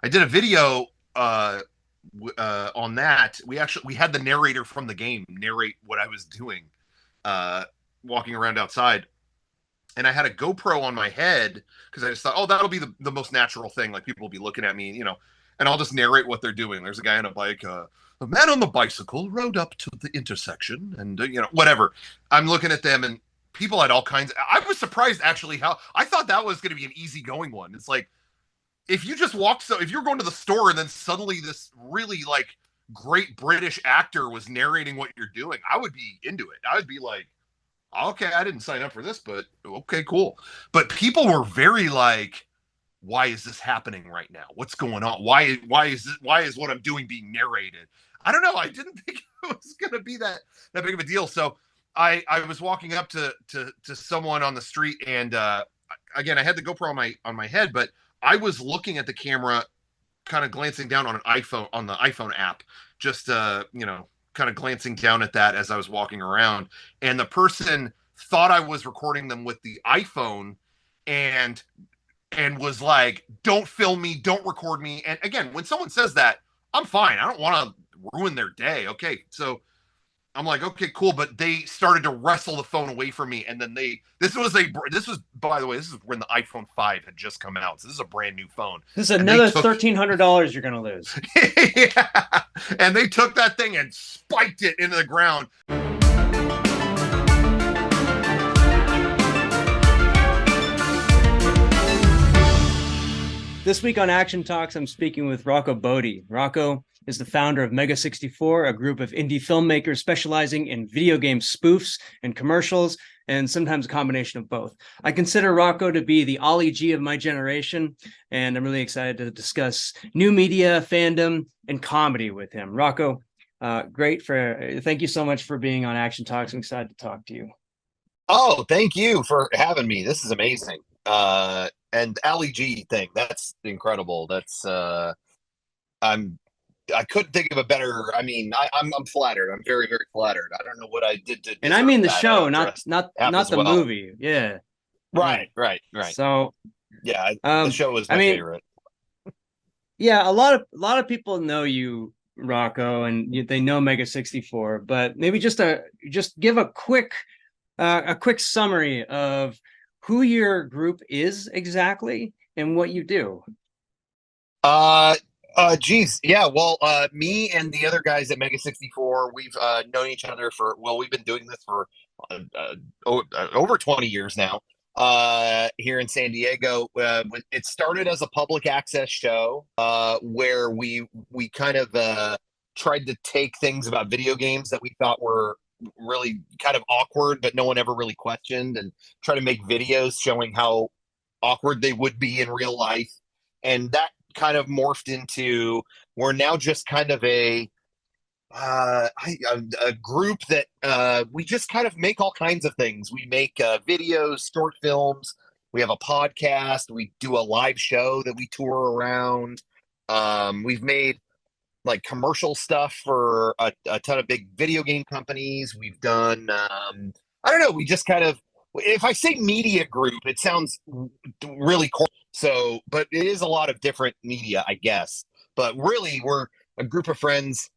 I did a video on that. We had the narrator from the game narrate what I was doing, uh, walking around outside, and I had a GoPro on my head because I just thought, oh, that'll be the most natural thing. Like people will be looking at me, and I'll just narrate what they're doing. There's a guy on a bike. A man on the bicycle rode up to the intersection, and whatever. I'm looking at them, and people had all kinds. I was surprised actually how I thought that was going to be an easygoing one. It's like if you just walked, so if you're going to the store and then suddenly this really like great British actor was narrating what you're doing, I would be into it. I would be like, okay, I didn't sign up for this, but okay, cool. But people were very like, why is this happening right now? What's going on? Why is what I'm doing being narrated? I don't know. I didn't think it was gonna be that big of a deal. So I was walking up to someone on the street, and again I had the GoPro on my head, but I was looking at the camera, kind of glancing down on the iPhone app, just kind of glancing down at that as I was walking around, and the person thought I was recording them with the iPhone, and was like, "Don't film me, don't record me." And again, when someone says that, I'm fine. I don't want to ruin their day. Okay, so I'm like, okay, cool. But they started to wrestle the phone away from me, and then this was by the way, this is when the iPhone 5 had just come out, so this is a brand new phone. This is another $1,300 you're gonna lose. Yeah, and they took that thing and spiked it into the ground. This week on Action Talks, I'm speaking with Rocco Botte. Rocco is the founder of Mega64, a group of indie filmmakers specializing in video game spoofs and commercials, and sometimes a combination of both. I consider Rocco to be the Ollie G of my generation, and I'm really excited to discuss new media, fandom, and comedy with him. Rocco, thank you so much for being on Action Talks. I'm excited to talk to you. Oh, thank you for having me. This is amazing. And Ali G thing, that's incredible. I couldn't think of a better. I mean, I'm flattered. I'm very, very flattered. I don't know what I did to And I mean the that. I show, don't not dress not half not as the well. movie. Yeah. Right. So, Yeah, the show was I my mean, favorite. yeah, a lot of people know you, Rocco, and they know Mega64, but maybe just give a quick summary of who your group is exactly and what you do. Geez, yeah. Well, me and the other guys at Mega64, we've known each other we've been doing this for over 20 years now. Here in San Diego, it started as a public access show, where we kind of tried to take things about video games that we thought were really kind of awkward, but no one ever really questioned, and try to make videos showing how awkward they would be in real life. And that kind of morphed into, we're now just kind of a group that we just kind of make all kinds of things. We make videos, short films. We have a podcast. We do a live show that we tour around. We've made like commercial stuff for a ton of big video game companies. We've done, I don't know, we just kind of, if I say media group, it sounds really cool. So, but it is a lot of different media, I guess. But really, we're a group of friends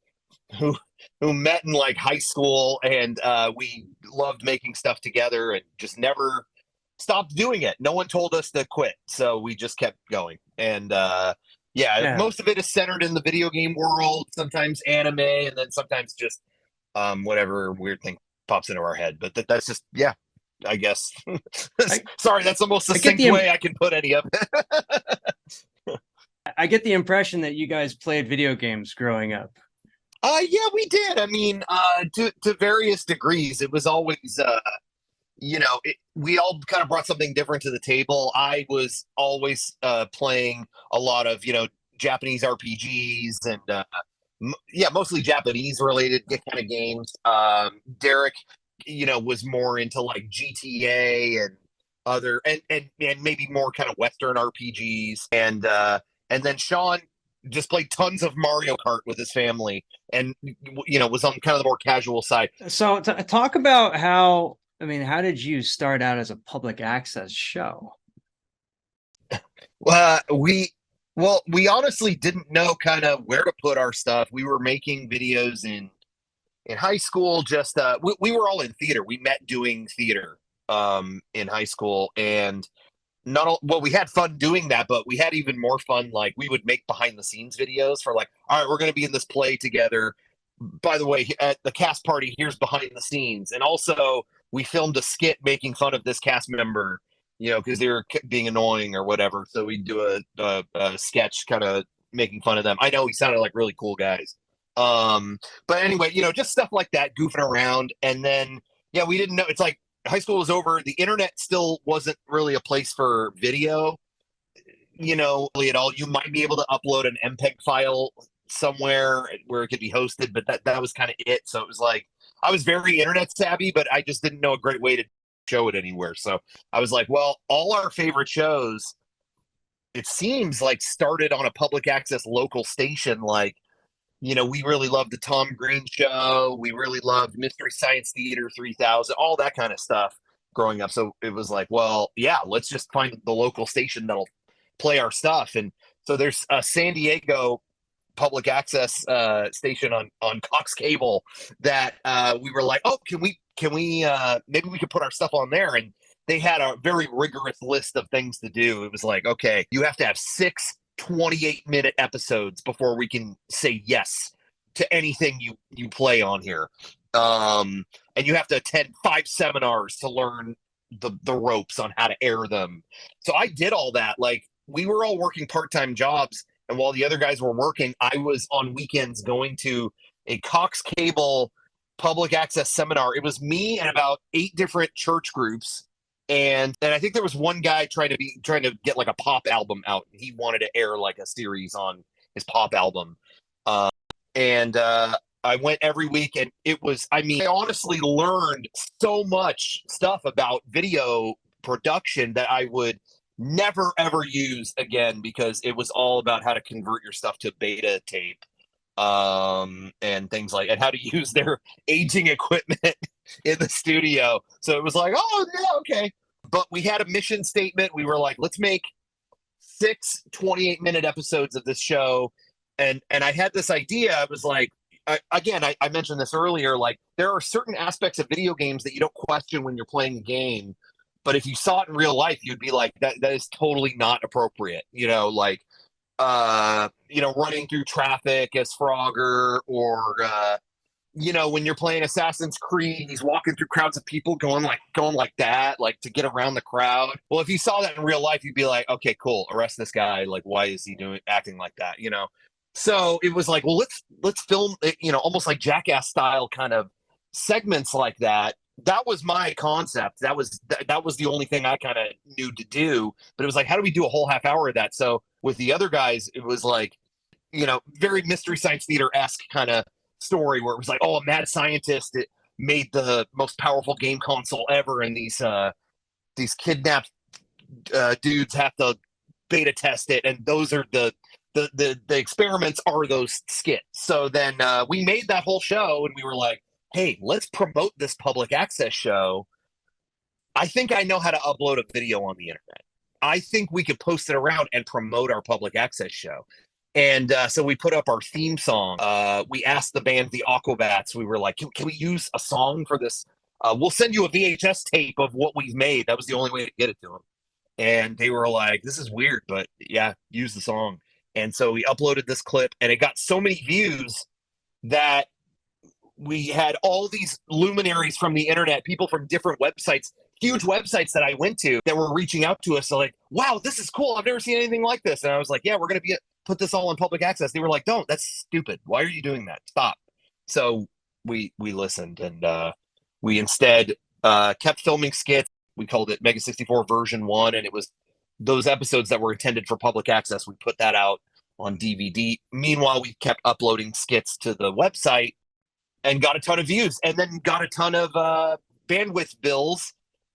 who met in like high school, and we loved making stuff together and just never stopped doing it. No one told us to quit, so we just kept going. And yeah, most of it is centered in the video game world, sometimes anime, and then sometimes just whatever weird thing pops into our head. But that's just, yeah, I guess. Sorry, that's the most succinct way I can put any of it. I get the impression that you guys played video games growing up. Yeah, we did. I mean, to various degrees. It was always, we all kind of brought something different to the table. I was always playing a lot of, Japanese RPGs and, yeah, mostly Japanese related kind of games. Derek, was more into like GTA and other, and maybe more kind of Western RPGs. And then Sean just played tons of Mario Kart with his family, and was on kind of the more casual side. So talk about how did you start out as a public access show? We Well, we honestly didn't know kind of where to put our stuff. We were making videos in high school. Just we were all in theater. We met doing theater in high school, and well, we had fun doing that, but we had even more fun. Like we would make behind the scenes videos for like, all right, we're going to be in this play together. By the way, at the cast party, here's behind the scenes, and also we filmed a skit making fun of this cast member, because they were being annoying or whatever. So we'd do a sketch kind of making fun of them. I know we sounded like really cool guys. But anyway, just stuff like that, goofing around. And then, yeah, we didn't know. It's like high school was over. The internet still wasn't really a place for video, really at all. You might be able to upload an MPEG file somewhere where it could be hosted, but that was kind of it. So it was like, I was very internet savvy, but I just didn't know a great way to show it anywhere. So I was like, well, all our favorite shows, it seems like started on a public access local station. Like, we really loved the Tom Green Show. We really loved Mystery Science Theater 3000, all that kind of stuff growing up. So it was like, well, yeah, let's just find the local station that'll play our stuff. And so there's a San Diego public access station on Cox Cable that we were like, oh, can we maybe we could put our stuff on there. And they had a very rigorous list of things to do. It was like, okay, you have to have 6 28-minute episodes before we can say yes to anything you play on here. And you have to attend 5 seminars to learn the ropes on how to air them. So I did all that. Like, we were all working part-time jobs, and while the other guys were working, I was on weekends going to a Cox Cable public access seminar. It was me and about 8 different church groups. And I think there was one guy trying to get like a pop album out. He wanted to air like a series on his pop album. And I went every week, and it was, I honestly learned so much stuff about video production that I would never ever use again, because it was all about how to convert your stuff to beta tape, and things like, and how to use their aging equipment in the studio. So it was like, oh yeah, okay. But we had a mission statement. We were like, let's make 6 28-minute episodes of this show. And I had this idea. I was like, I mentioned this earlier, like there are certain aspects of video games that you don't question when you're playing a game. But if you saw it in real life, you'd be like, that is totally not appropriate. Like, running through traffic as Frogger, or, when you're playing Assassin's Creed, he's walking through crowds of people going like that, like to get around the crowd. Well, if you saw that in real life, you'd be like, okay, cool, arrest this guy. Like, why is he acting like that? So it was like, well, let's film, almost like Jackass style kind of segments like that. That was my concept. That was the only thing I kind of knew to do. But it was like, how do we do a whole half hour of that? So with the other guys, it was like, very Mystery Science Theater-esque kind of story, where it was like, oh, a mad scientist made the most powerful game console ever, and these kidnapped dudes have to beta test it, and those are the experiments are those skits. So then we made that whole show, and we were like, hey, let's promote this public access show. I think I know how to upload a video on the internet. I think we could post it around and promote our public access show. And so we put up our theme song. We asked the band, the Aquabats, we were like, can we use a song for this? We'll send you a VHS tape of what we've made. That was the only way to get it to them. And they were like, this is weird, but yeah, use the song. And so we uploaded this clip, and it got so many views that we had all these luminaries from the internet, people from different websites, huge websites that I went to, that were reaching out to us. So like, wow, this is cool. I've never seen anything like this. And I was like, yeah, we're going to put this all in public access. They were like, don't, that's stupid. Why are you doing that? Stop. So we listened, and we instead kept filming skits. We called it Mega64 version 1. And it was those episodes that were intended for public access. We put that out on DVD. Meanwhile, we kept uploading skits to the website, and got a ton of views, and then got a ton of bandwidth bills.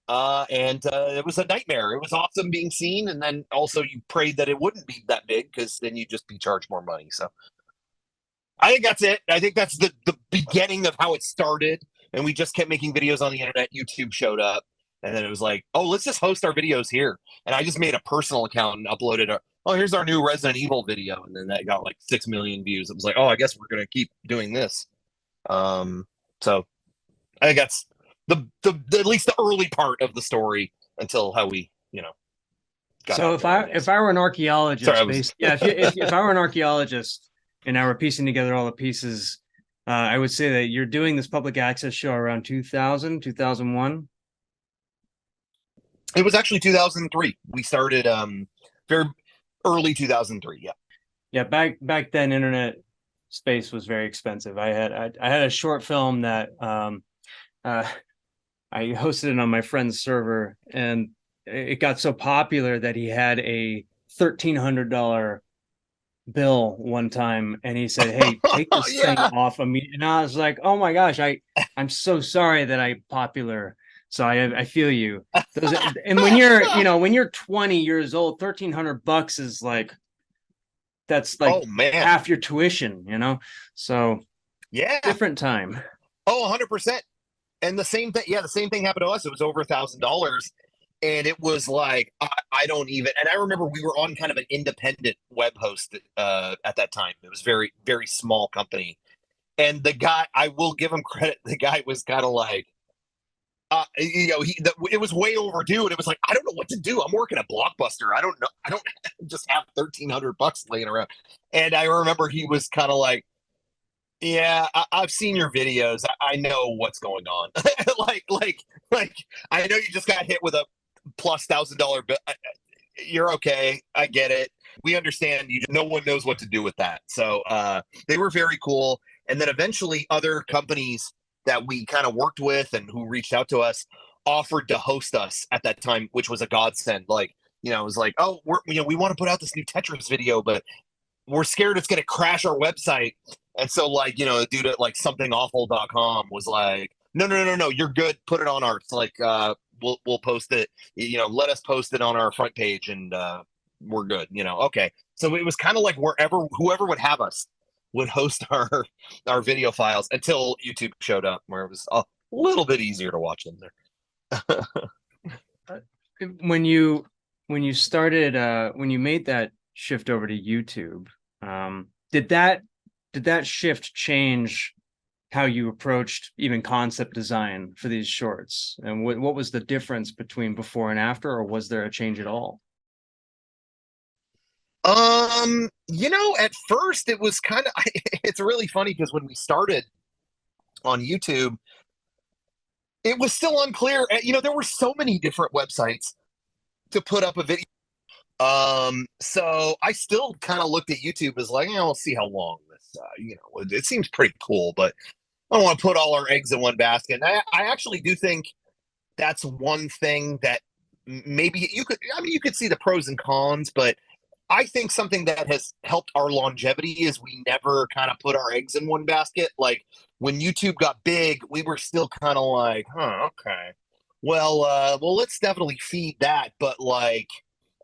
And it was a nightmare. It was awesome being seen. And then also you prayed that it wouldn't be that big, because then you'd just be charged more money. So I think that's it. I think that's the beginning of how it started. And we just kept making videos on the internet. YouTube showed up. And then it was like, oh, let's just host our videos here. And I just made a personal account and uploaded oh, here's our new Resident Evil video, and then that got like 6 million views. It was like, oh, I guess we're gonna keep doing this. So I think that's the at least the early part of the story until how we, got So out there, if I were an archaeologist, Sorry, if I were an archaeologist and I were piecing together all the pieces, I would say that you're doing this public access show around 2000, 2001. It was actually 2003. We started very early 2003. Yeah. Yeah, back then, internet space was very expensive. I had a short film that I hosted it on my friend's server, and it got so popular that he had a $1,300 bill one time, and he said, "Hey, take this thing off of me." And I was like, "Oh my gosh, I'm so sorry that I'm popular." So I feel you. And when you're 20 years old, $1,300 is like, that's like half your tuition, So yeah, different time. Oh, 100%. And the same thing, the same thing happened to us. It was over $1,000. And it was like, I don't even, and I remember we were on kind of an independent web host at that time. It was very, very small company. And the guy, I will give him credit, the guy was kind of like, it was way overdue. And it was like, I don't know what to do. I'm working at Blockbuster. I don't know. I don't just have $1,300 laying around. And I remember he was kind of like, yeah, I've seen your videos. I know what's going on. like, I know you just got hit with a plus $1,000 bill. You're okay. I get it. We understand. No one knows what to do with that. So they were very cool. And then eventually other companies that we kind of worked with and who reached out to us offered to host us at that time, which was a godsend. Like, it was like, oh, we want to put out this new Tetris video, but we're scared it's going to crash our website. And so, like, the dude at like somethingawful.com was like, no, you're good. Put it on ours. Like, we'll post it. Let us post it on our front page, and we're good. Okay. So it was kind of like whoever would have us would host our video files until YouTube showed up, where it was a little bit easier to watch them there. When you started, when you made that shift over to YouTube, did that shift change how you approached even concept design for these shorts? And what was the difference between before and after, or was there a change at all? At first it was kind of, it's really funny because when we started on YouTube, it was still unclear. There were so many different websites to put up a video. So I still kind of looked at YouTube as like, we'll see how long this, it seems pretty cool, but I don't want to put all our eggs in one basket. And I actually do think that's one thing that maybe you could see the pros and cons, but I think something that has helped our longevity is we never kind of put our eggs in one basket. Like when YouTube got big, we were still kind of like, okay, well, let's definitely feed that. But like,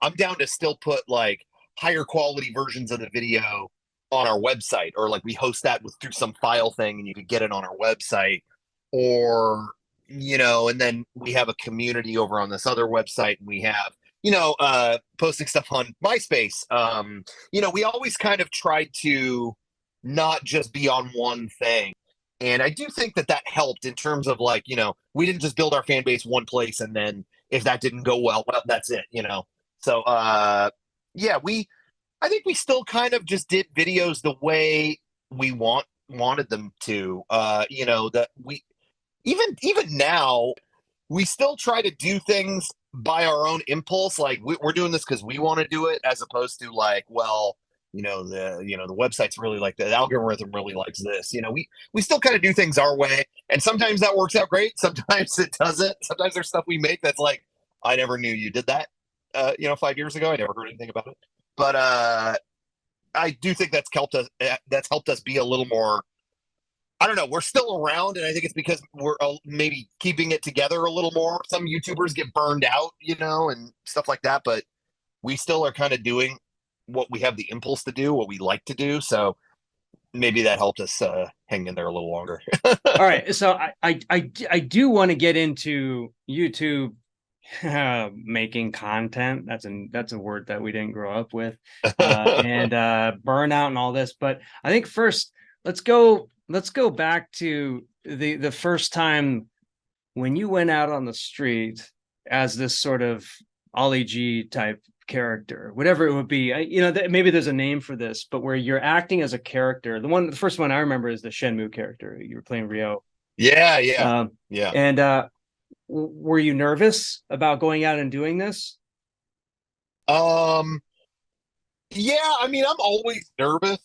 I'm down to still put like higher quality versions of the video on our website, or like we host that through some file thing and you could get it on our website, or, and then we have a community over on this other website, and we have, posting stuff on MySpace. We always kind of tried to not just be on one thing. And I do think that helped in terms of like, we didn't just build our fan base one place, and then if that didn't go well, that's it, So, I think we still kind of just did videos the way we wanted them to, that we, even now, we still try to do things by our own impulse. Like we're doing this because we want to do it, as opposed to like, well, the website's really like the algorithm really likes this. We still kind of do things our way, and sometimes that works out great. Sometimes it doesn't. Sometimes there's stuff we make that's like, I never knew you did that. 5 years ago, I never heard anything about it. But I do think that's helped us be a little more. I don't know. We're still around, and I think it's because we're maybe keeping it together a little more. Some YouTubers get burned out, and stuff like that. But we still are kind of doing what we have the impulse to do, what we like to do. So maybe that helped us hang in there a little longer. All right. So I do want to get into YouTube making content. That's a word that we didn't grow up with, and burnout and all this. But I think first, let's go back to the first time when you went out on the street as this sort of Ollie G type character, whatever it would be. Maybe there's a name for this, but where you're acting as a character. The first one I remember is the Shenmue character. You were playing Ryo. Yeah. Yeah. And were you nervous about going out and doing this? Yeah, I mean, I'm always nervous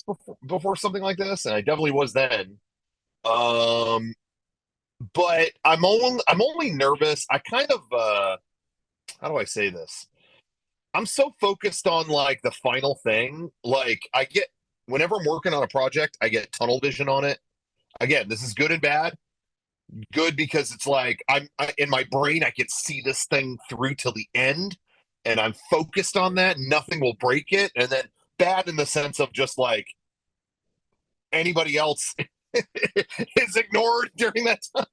before something like this, and I definitely was then. Um, but I'm only nervous. I kind of how do I say this? I'm so focused on like the final thing. Like whenever I'm working on a project, I get tunnel vision on it. Again, this is good and bad. Good because it's like in my brain, I can see this thing through till the end, and I'm focused on that. Nothing will break it. And then bad in the sense of just like anybody else is ignored during that time.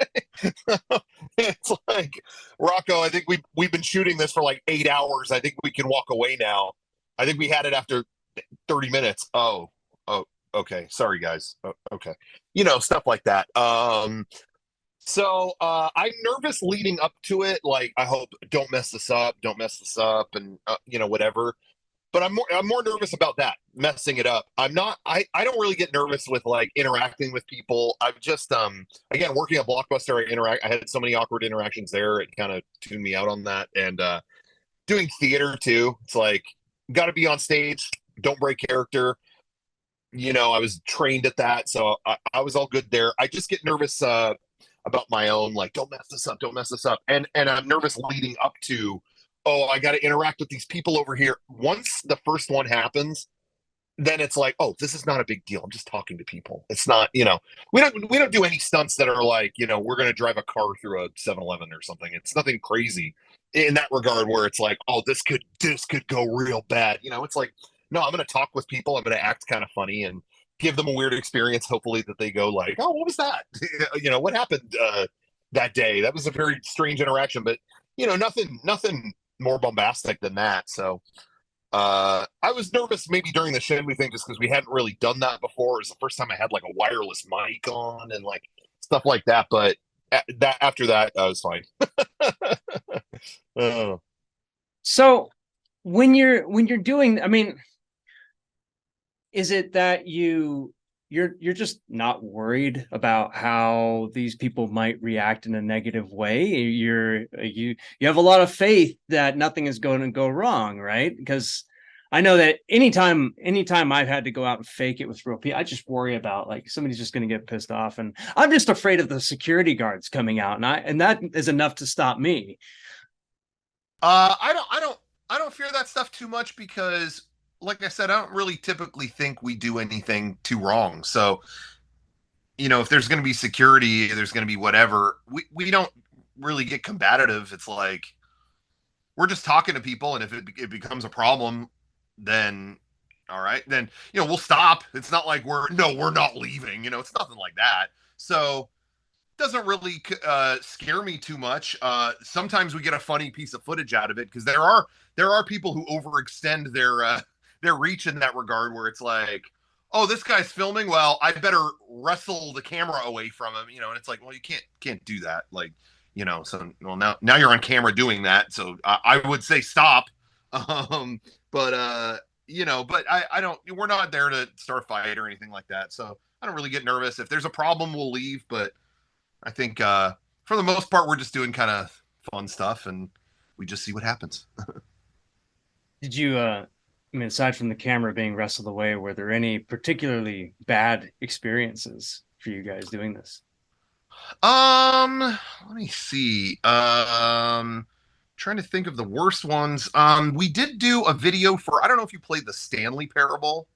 It's like, Rocco, I think we've been shooting this for like 8 hours. I think we can walk away now. I think we had it after 30 minutes. Oh, okay. Sorry, guys. Okay. Stuff like that. So I'm nervous leading up to it. Like, I hope don't mess this up, and whatever. But I'm more nervous about that, messing it up. I'm not. I don't really get nervous with like interacting with people. I've just again, working at Blockbuster, I had so many awkward interactions there. It kind of tuned me out on that. And doing theater too. It's like, got to be on stage. Don't break character. I was trained at that, so I was all good there. I just get nervous about my own, like, don't mess this up, and I'm nervous leading up to, oh, I got to interact with these people over here. Once the first one happens, then it's like, oh, this is not a big deal. I'm just talking to people. It's not, we don't do any stunts that are like, we're going to drive a car through a 7-Eleven or something. It's nothing crazy in that regard where it's like, oh, this could go real bad. It's like, no, I'm going to talk with people. I'm going to act kind of funny and give them a weird experience. Hopefully that they go like, oh, what was that? What happened that day? That was a very strange interaction, but nothing more bombastic than that. So I was nervous maybe during the Shenmue thing just because we hadn't really done that before. It was the first time I had like a wireless mic on and like stuff like that. But after that, I was fine. So when you're doing, I mean, is it that you're just not worried about how these people might react in a negative way? You have a lot of faith that nothing is going to go wrong, right? Because I know that anytime I've had to go out and fake it with real people, I just worry about like somebody's just going to get pissed off, and I'm just afraid of the security guards coming out, and that is enough to stop me. I don't fear that stuff too much because, like I said, I don't really typically think we do anything too wrong. So, if there's going to be security, there's going to be whatever. We don't really get combative. It's like we're just talking to people, and if it becomes a problem, then all right, then we'll stop. It's not like we're not leaving. It's nothing like that. So doesn't really scare me too much. Sometimes we get a funny piece of footage out of it because there are people who overextend their reach in that regard, where it's like, oh, this guy's filming, well, I better wrestle the camera away from him, and it's like, well, you can't do that, like, so, well, now you're on camera doing that, so I would say stop. But I don't, we're not there to start a fight or anything like that, so I don't really get nervous. If there's a problem, we'll leave, but I think for the most part, we're just doing kind of fun stuff, and we just see what happens. Did you, I mean, aside from the camera being wrestled away, were there any particularly bad experiences for you guys doing this? Let me see. Trying to think of the worst ones. We did do a video for, I don't know if you played the Stanley Parable.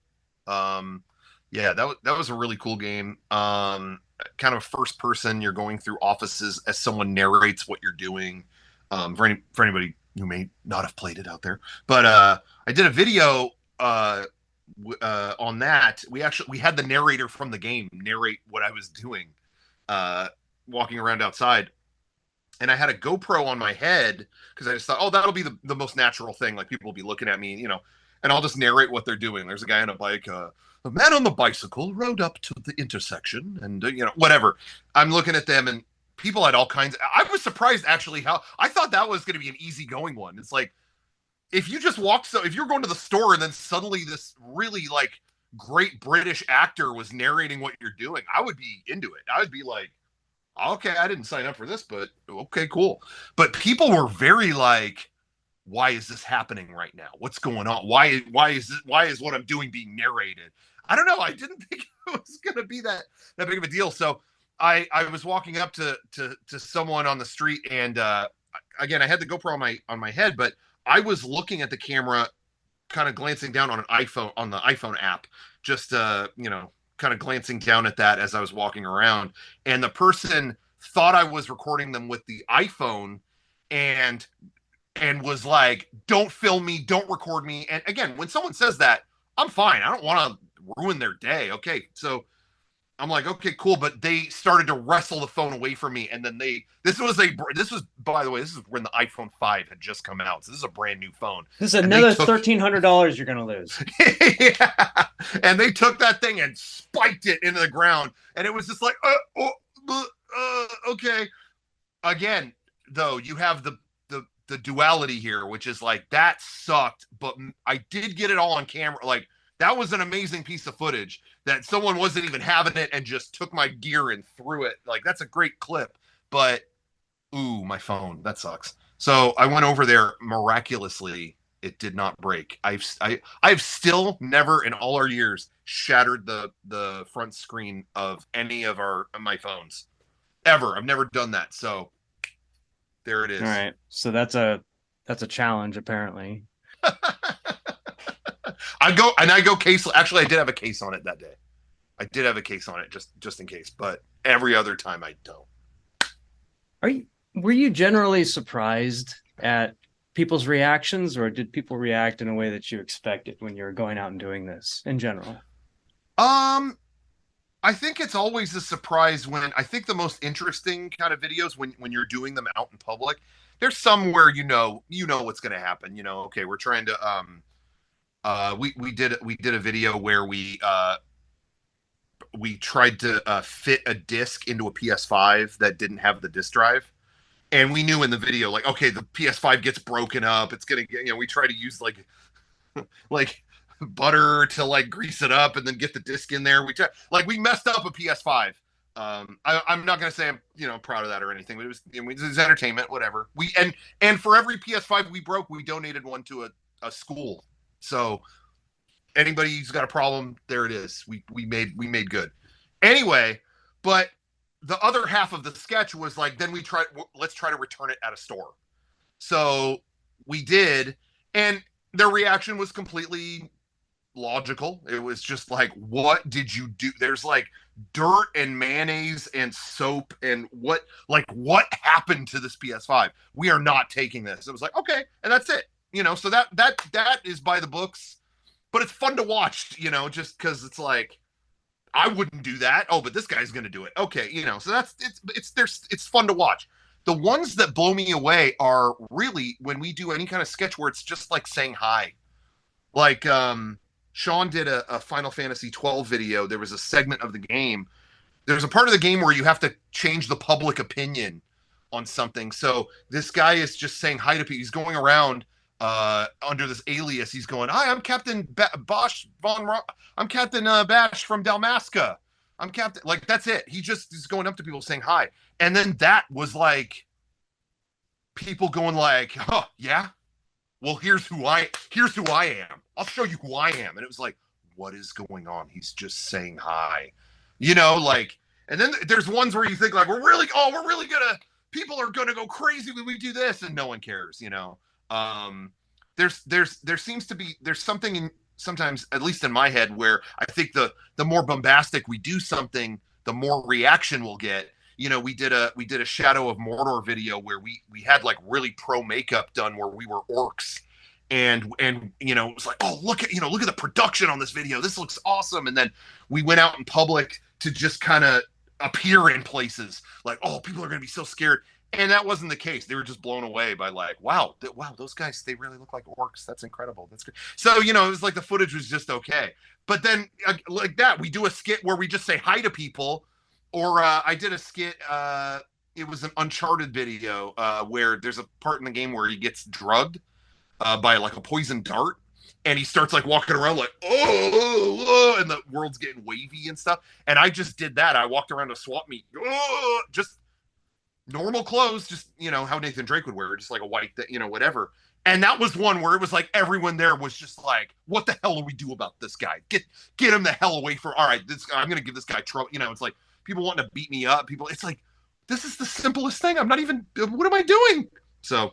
Yeah, that was a really cool game. Kind of first person, you're going through offices as someone narrates what you're doing. For anybody who may not have played it out there, but I did a video on that. We had the narrator from the game narrate what I was doing, walking around outside, and I had a GoPro on my head because I just thought, oh, that'll be the most natural thing. Like people will be looking at me, you know, and I'll just narrate what they're doing. There's a guy on a bike, a man on the bicycle rode up to the intersection, and you know, whatever. I'm looking at them, and people had all kinds. I was surprised actually how I thought that was going to be an easygoing one. It's like if you just walked, so if you're going to the store and then suddenly this really like great British actor was narrating what you're doing, I would be into it. I would be like, okay, I didn't sign up for this, but okay, cool. But people were very like, why is this happening right now? What's going on? Why is what I'm doing being narrated? I don't know. I didn't think it was gonna be that big of a deal. So I was walking up to someone on the street, and again, I had the GoPro on my head, but I was looking at the camera, kind of glancing down on the iPhone app, just you know, kind of glancing down at that as I was walking around, and the person thought I was recording them with the iPhone, and was like, don't film me, don't record me. And again, when someone says that, I'm fine. I don't want to ruin their day. Okay, so I'm like, okay, cool. But they started to wrestle the phone away from me, and then this was by the way, this is when the iPhone 5 had just come out, so this is a brand new phone. This is another $1,300 you're gonna lose. Yeah, and they took that thing and spiked it into the ground, and it was just like, okay. Again, though, you have the duality here, which is like, that sucked, but I did get it all on camera. Like, that was an amazing piece of footage that someone wasn't even having it and just took my gear and threw it. Like, that's a great clip, but ooh, my phone, that sucks. So I went over there. Miraculously, it did not break. I've still never in all our years shattered the front screen of any of my phones ever. I've never done that. So there it is. All right. So that's a challenge, apparently. I go case. Actually, I did have a case on it that day. I did have a case on it just in case, but every other time I don't. Were you generally surprised at people's reactions, or did people react in a way that you expected when you were going out and doing this in general? I think it's always a surprise when I think the most interesting kind of videos when you're doing them out in public. There's some where you know what's going to happen. You know, okay, we're trying to we did a video where we tried to fit a disc into a PS5 that didn't have the disc drive, and we knew in the video, like, okay, the PS5 gets broken up, it's gonna get, you know, we try to use like butter to like grease it up and then get the disc in there. We messed up a PS5. I'm not gonna say I'm, you know, proud of that or anything, but it was entertainment, whatever. And for every PS5 we broke, we donated one to a school. So anybody who's got a problem, there it is. We made good. Anyway, but the other half of the sketch was like, then let's try to return it at a store. So we did, and their reaction was completely logical. It was just like, what did you do? There's like dirt and mayonnaise and soap, and what happened to this PS5? We are not taking this. It was like, okay, and that's it. You know, so that is by the books, but it's fun to watch, you know, just because it's like, I wouldn't do that. Oh, but this guy's going to do it. Okay. You know, so it's fun to watch. The ones that blow me away are really when we do any kind of sketch where it's just like saying hi. Like, Sean did a Final Fantasy 12 video. There was a segment of the game. There's a part of the game where you have to change the public opinion on something. So this guy is just saying hi to people. He's going around under this alias. He's going, hi, I'm Captain I'm Captain Bash from Dalmasca. I'm Captain, like, that's it. He just is going up to people saying hi. And then that was like people going like, oh yeah, well, here's who I am. I'll show you who I am. And it was like, what is going on? He's just saying hi, you know, like, and then there's ones where you think like, people are gonna go crazy when we do this, and no one cares, you know. There seems to be, there's something in, sometimes, at least in my head, where I think the more bombastic we do something, the more reaction we'll get. You know, we did a Shadow of Mordor video where we had like really pro makeup done where we were orcs, and you know, it was like, oh, look at the production on this video, this looks awesome. And then we went out in public to just kind of appear in places like, oh, people are gonna be so scared. And that wasn't the case. They were just blown away by like, wow, wow, those guys, they really look like orcs. That's incredible. That's good. So, you know, it was like the footage was just okay. But then like that, we do a skit where we just say hi to people. Or I did a skit, it was an Uncharted video where there's a part in the game where he gets drugged by like a poison dart. And he starts like walking around like, oh, and the world's getting wavy and stuff. And I just did that. I walked around a swap meet, just normal clothes, just, you know, how Nathan Drake would wear, just like a white, you know, whatever. And that was one where it was like everyone there was just like, what the hell do we do about this guy? Get him the hell away from, all right, I'm going to give this guy trouble. You know, it's like people wanting to beat me up. People, it's like, this is the simplest thing. I'm not even, what am I doing? So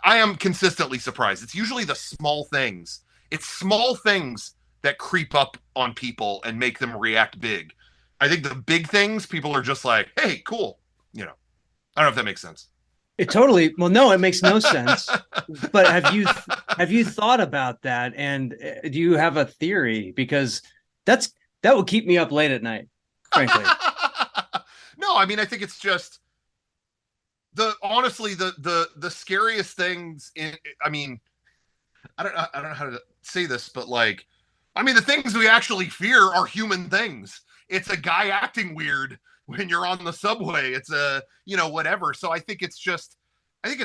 I am consistently surprised. It's usually the small things. It's small things that creep up on people and make them react big. I think the big things, people are just like, hey, cool. You know, I don't know if that makes sense. It totally, well, no, it makes no sense. But have you thought about that? And do you have a theory? Because that will keep me up late at night, frankly. No, I mean, I think it's just honestly the scariest things I mean, I don't know how to say this, but like, I mean, the things we actually fear are human things. It's a guy acting weird when you're on the subway. It's a, you know, whatever. So I think it's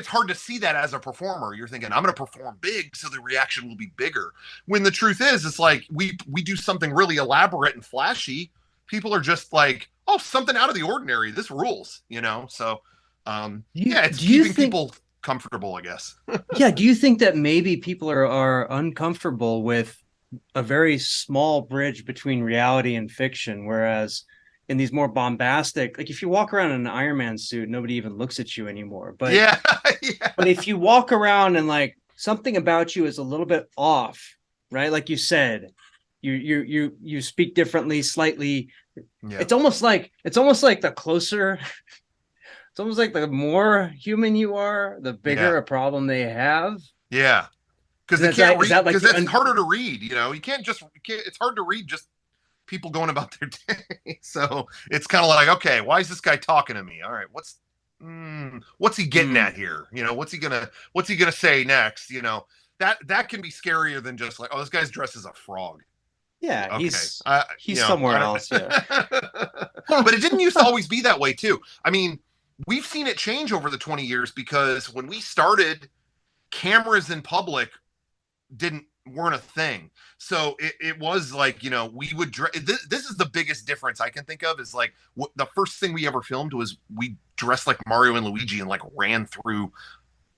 hard to see that as a performer. You're thinking, I'm going to perform big so the reaction will be bigger. When the truth is, it's like we do something really elaborate and flashy. People are just like, oh, something out of the ordinary. This rules, you know? So it's keeping people comfortable, I guess. Yeah. Do you think that maybe people are uncomfortable with a very small bridge between reality and fiction, whereas in these more bombastic, like if you walk around in an Iron Man suit, nobody even looks at you anymore. But yeah. But if you walk around and like something about you is a little bit off, right? Like you said, you speak differently, slightly. Yeah. It's almost like the closer, it's almost like the more human you are, the bigger a problem they have. Yeah. Because they can't read, because it's harder to read, you know. It's hard to read just people going about their day. So it's kind of like, okay, why is this guy talking to me? All right, what's he getting at here? You know, what's he gonna say next? You know, that can be scarier than just like, oh, this guy's dressed as a frog. Yeah, okay. He's somewhere else. Yeah. But it didn't used to always be that way too. I mean, we've seen it change over the 20 years, because when we started, cameras in public weren't a thing. So it was like, you know, we would this is the biggest difference I can think of, is like the first thing we ever filmed was we dressed like Mario and Luigi and like ran through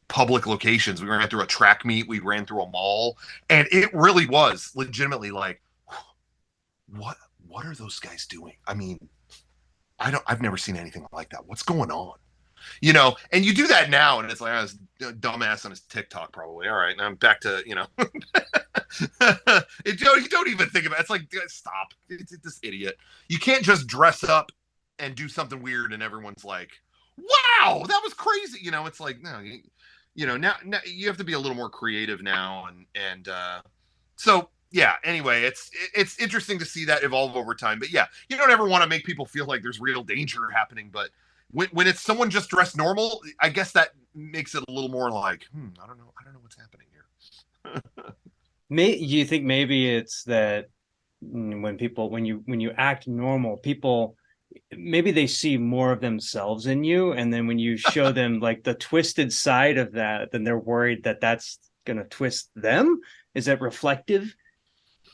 public locations. We ran through a track meet, we ran through a mall, and it really was legitimately like, what are those guys doing? I mean, I've never seen anything like that. What's going on? You know, and you do that now, and it's like, this dumbass on his TikTok, probably. All right, now I'm back to, you know, you don't even think about it. It's like, stop. It's this idiot. You can't just dress up and do something weird, and everyone's like, wow, that was crazy. You know, it's like, no, you know, now you have to be a little more creative now, and so. Yeah, anyway, it's interesting to see that evolve over time. But yeah, you don't ever want to make people feel like there's real danger happening. But when it's someone just dressed normal, I guess that makes it a little more like, I don't know what's happening here. You think maybe it's that when you act normal, people maybe they see more of themselves in you, and then when you show them like the twisted side of that, then they're worried that that's gonna twist them. Is that reflective?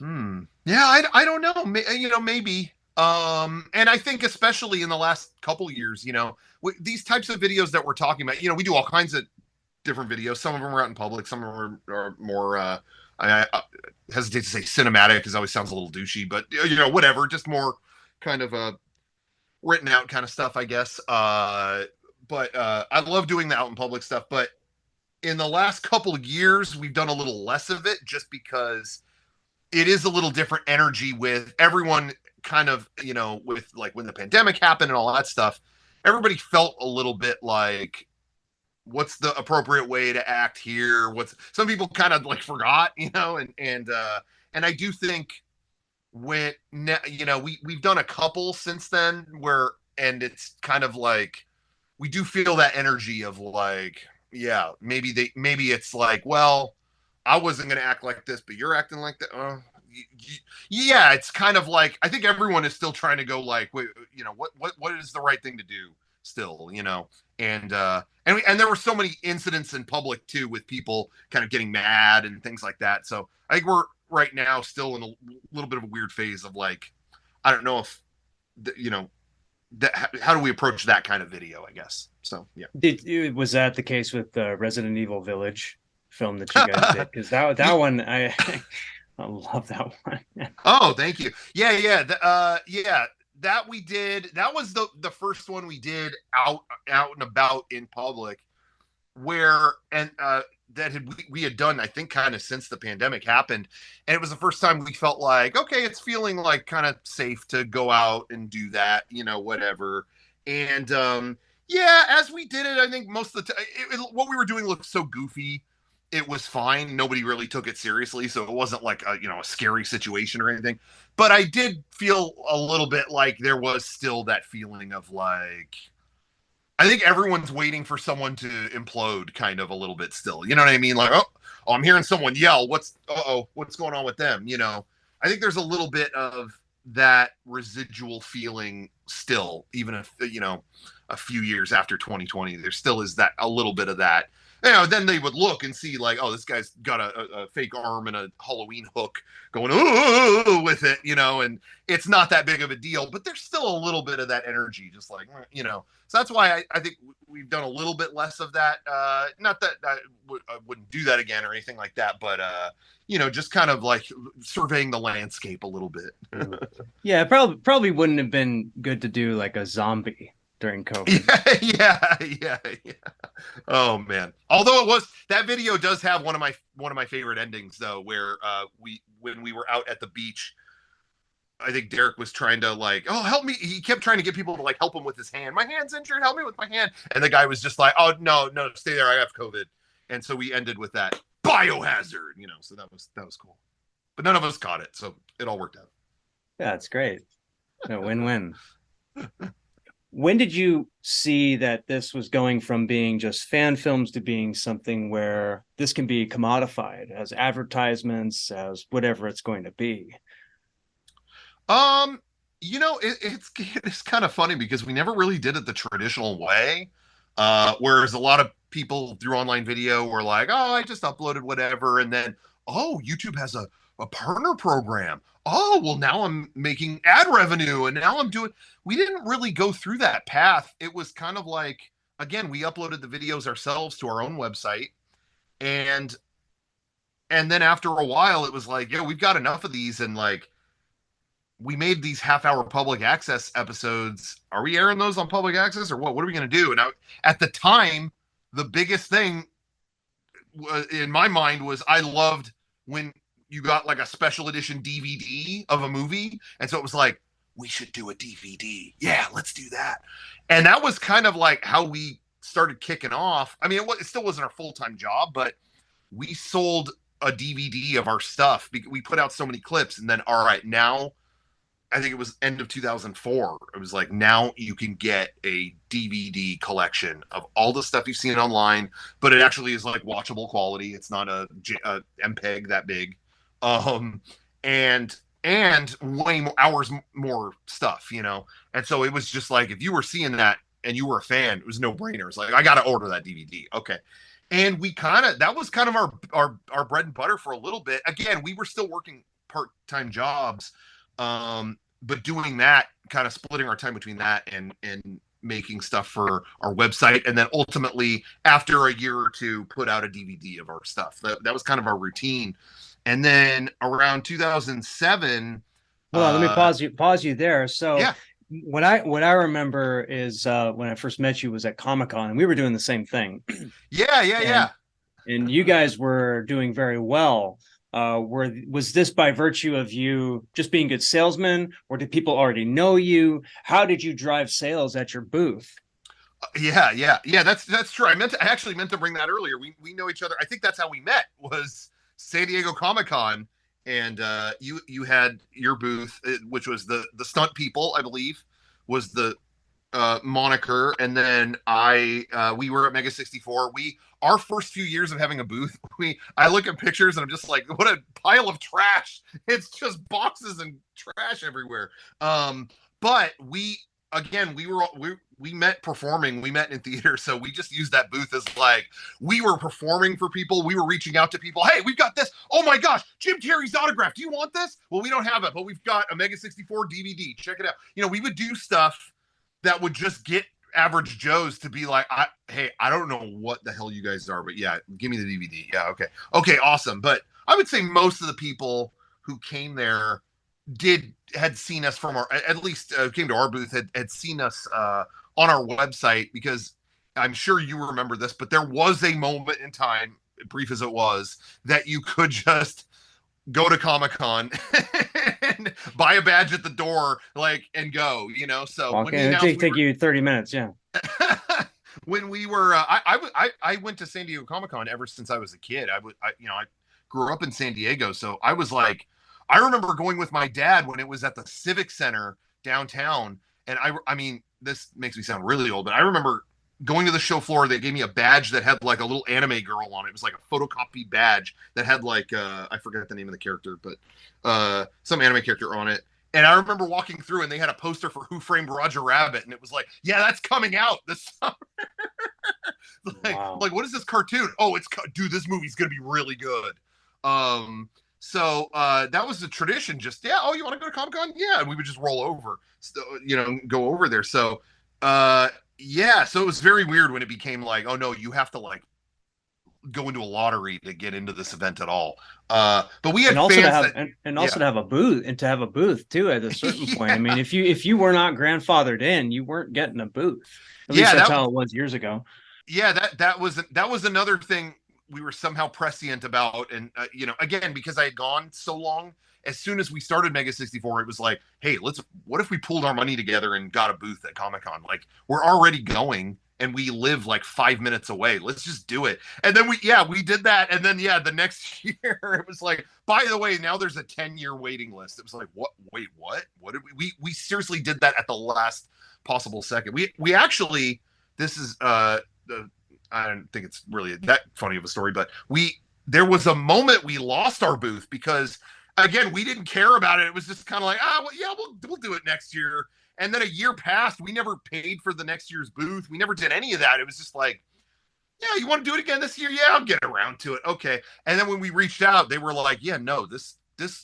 Yeah, I don't know. You know, maybe. And I think especially in the last couple years, you know, these types of videos that we're talking about, you know, we do all kinds of different videos. Some of them are out in public. Some of them are more, I hesitate to say cinematic, because it always sounds a little douchey, but, you know, whatever, just more kind of written out kind of stuff, I guess. But I love doing the out in public stuff. But in the last couple of years, we've done a little less of it, just because it is a little different energy with everyone kind of, you know, with like when the pandemic happened and all that stuff, everybody felt a little bit like, what's the appropriate way to act here? Some people kind of like forgot, you know, and I do think you know, we've done a couple since then and it's kind of like, we do feel that energy of like, yeah, maybe it's like, well, I wasn't going to act like this, but you're acting like that. Yeah, it's kind of like, I think everyone is still trying to go like, wait, what is the right thing to do still, and there were so many incidents in public too with people kind of getting mad and things like that. So I think we're right now still in a little bit of a weird phase of like, I don't know if, how do we approach that kind of video, I guess. So yeah. Was that the case with the Resident Evil Village film that you guys did? Because that one, I love that one. Oh, thank you. Yeah. That we did. That was the first one we did out and about in public, where we had done, I think, kind of since the pandemic happened, and it was the first time we felt like, okay, it's feeling like kind of safe to go out and do that, whatever. And as we did it, I think most of the time, what we were doing looked so goofy. It was fine. Nobody really took it seriously, so it wasn't like a scary situation or anything. But I did feel a little bit like there was still that feeling of like, I think everyone's waiting for someone to implode kind of a little bit still. You know what I mean? Like, oh, I'm hearing someone yell. What's going on with them? I think there's a little bit of that residual feeling still, even if, a few years after 2020, there still is that, a little bit of that. Then they would look and see like, oh, this guy's got a fake arm and a Halloween hook going ooh with it, and it's not that big of a deal, but there's still a little bit of that energy, just like, So that's why I think we've done a little bit less of that. Not that I wouldn't do that again or anything like that, but just kind of like surveying the landscape a little bit. Yeah, it probably wouldn't have been good to do like a zombie during COVID. Yeah. Oh man. Although that video does have one of my favorite endings though, where when we were out at the beach, I think Derek was trying to like, oh, help me. He kept trying to get people to like help him with his hand. My hand's injured. Help me with my hand. And the guy was just like, oh no, stay there. I have COVID. And so we ended with that biohazard, so that was cool. But none of us caught it, so it all worked out. Yeah, it's great. A win-win. When did you see that this was going from being just fan films to being something where this can be commodified as advertisements, as whatever it's going to be? It's kind of funny because we never really did it the traditional way. Whereas a lot of people through online video were like, oh, I just uploaded whatever. And then, oh, YouTube has a partner program. Oh, well, now I'm making ad revenue and now we didn't really go through that path. It was kind of like, again, we uploaded the videos ourselves to our own website. And then after a while, it was like, yeah, we've got enough of these. And like, we made these half-hour public access episodes. Are we airing those on public access or what? What are we going to do? And at the time, the biggest thing in my mind was I loved when you got like a special edition DVD of a movie. And so it was like, we should do a DVD. Yeah, let's do that. And that was kind of like how we started kicking off. I mean, it still wasn't our full-time job, but we sold a DVD of our stuff. We put out so many clips and then, all right, now I think it was end of 2004. It was like, now you can get a DVD collection of all the stuff you've seen online, but it actually is like watchable quality. It's not a MPEG that big. And way more hours more stuff, And so it was just like, if you were seeing that and you were a fan, it was no brainer. It's like, I got to order that DVD. Okay. And that was kind of our bread and butter for a little bit. Again, we were still working part-time jobs. But doing that, kind of splitting our time between that and making stuff for our website, and then ultimately after a year or two put out a DVD of our stuff. That was kind of our routine. And then around 2007, hold on, let me pause you there. So yeah. What I remember is when I first met you was at Comic-Con, and we were doing the same thing. Yeah. And you guys were doing very well. Was this by virtue of you just being good salesmen, or did people already know you? How did you drive sales at your booth? Yeah. That's true. I actually meant to bring that earlier. We know each other. I think that's how we met, was San Diego Comic-Con, and you had your booth, which was the stunt people, I believe, was the moniker, and then we were at Mega64. Our first few years of having a booth, I look at pictures and I'm just like, what a pile of trash. It's just boxes and trash everywhere. But we met performing, we met in theater, so we just used that booth as like, we were performing for people, we were reaching out to people. Hey, we've got this. Oh my gosh, Jim Carrey's autograph. Do you want this? Well, we don't have it, but we've got a Mega64 DVD. Check it out. You know, we would do stuff that would just get average Joes to be like, hey, I don't know what the hell you guys are, but yeah, give me the DVD. Yeah, okay, awesome. But I would say most of the people who came there had seen us from our, at least came to our booth, had seen us on our website, because I'm sure you remember this, but there was a moment in time, brief as it was, that you could just go to Comic-Con and buy a badge at the door, like, and go, you know. So it take you 30 minutes, yeah. When we were, I went to San Diego Comic-Con ever since I was a kid. I grew up in San Diego, so I was like, I remember going with my dad when it was at the Civic Center downtown, and I mean, this makes me sound really old, but I remember going to the show floor. They gave me a badge that had like a little anime girl on it. It was like a photocopy badge that had like I forget the name of the character, but some anime character on it. And I remember walking through and they had a poster for Who Framed Roger Rabbit, and it was like, yeah, that's coming out this summer. Like what is this cartoon? Oh, dude, this movie's gonna be really good. So that was the tradition. Just, yeah, oh, you want to go to Comic-Con? Yeah, and we would just roll over, go over there. So yeah, so it was very weird when it became like, oh no, you have to like go into a lottery to get into this event at all. But we had fans to have a booth too at a certain point. I mean, if you were not grandfathered in, you weren't getting a booth. At least that's how it was years ago. Yeah, that was another thing we were somehow prescient about. And again, because I had gone so long, as soon as we started Mega64, it was like, hey, what if we pulled our money together and got a booth at Comic-Con? Like, we're already going and we live like 5 minutes away. Let's just do it. And then we did that. And then, the next year it was like, by the way, now there's a 10-year waiting list. It was like, what? Wait, what? What did we seriously did that at the last possible second. We actually, this is, I don't think it's really that funny of a story, but there was a moment we lost our booth because, again, we didn't care about it. It was just kind of like, we'll do it next year. And then a year passed. We never paid for the next year's booth. We never did any of that. It was just like, yeah, you want to do it again this year? Yeah, I'll get around to it. Okay. And then when we reached out, they were like, yeah, no, this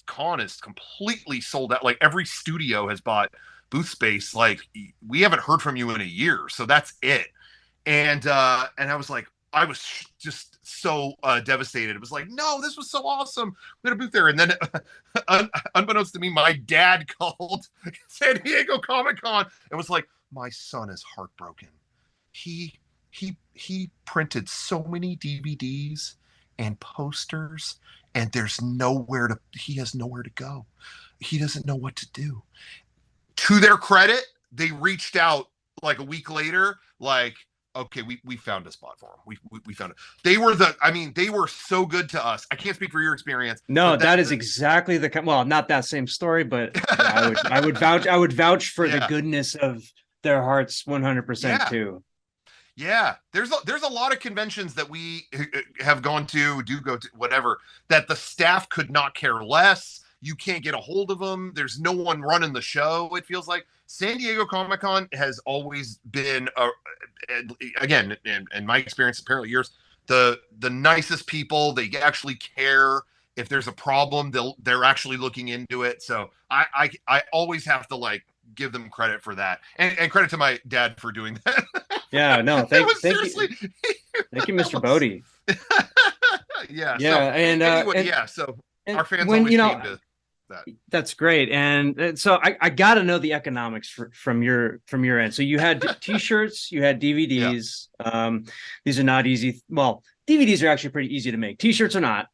con is completely sold out. Like, every studio has bought booth space. Like, we haven't heard from you in a year. So that's it. And I was like, I was just so devastated. It was like, no, this was so awesome. We had a booth there. And then unbeknownst to me, my dad called San Diego Comic-Con and was like, my son is heartbroken. He printed so many DVDs and posters, and he has nowhere to go. He doesn't know what to do. To their credit, they reached out like a week later, like, okay, we found a spot for them. We found it. They were so good to us. I can't speak for your experience. No, that is exactly not that same story, but yeah, I would vouch for the goodness of their hearts 100% too. Yeah, there's a lot of conventions that we have gone to, whatever, that the staff could not care less. You can't get a hold of them. There's no one running the show, it feels like. San Diego Comic-Con has always been, again, in my experience, apparently yours, the nicest people. They actually care. If there's a problem, they're actually looking into it. So I always have to like give them credit for that, and credit to my dad for doing that. Yeah, no, thank you, Mr. Botte. Yeah, yeah, so, and anyway, so our fans always came to. That's great. And so I got to know the economics from your end. So you had t-shirts, you had DVDs. Yeah. These are not easy. Well, DVDs are actually pretty easy to make. T-shirts are not.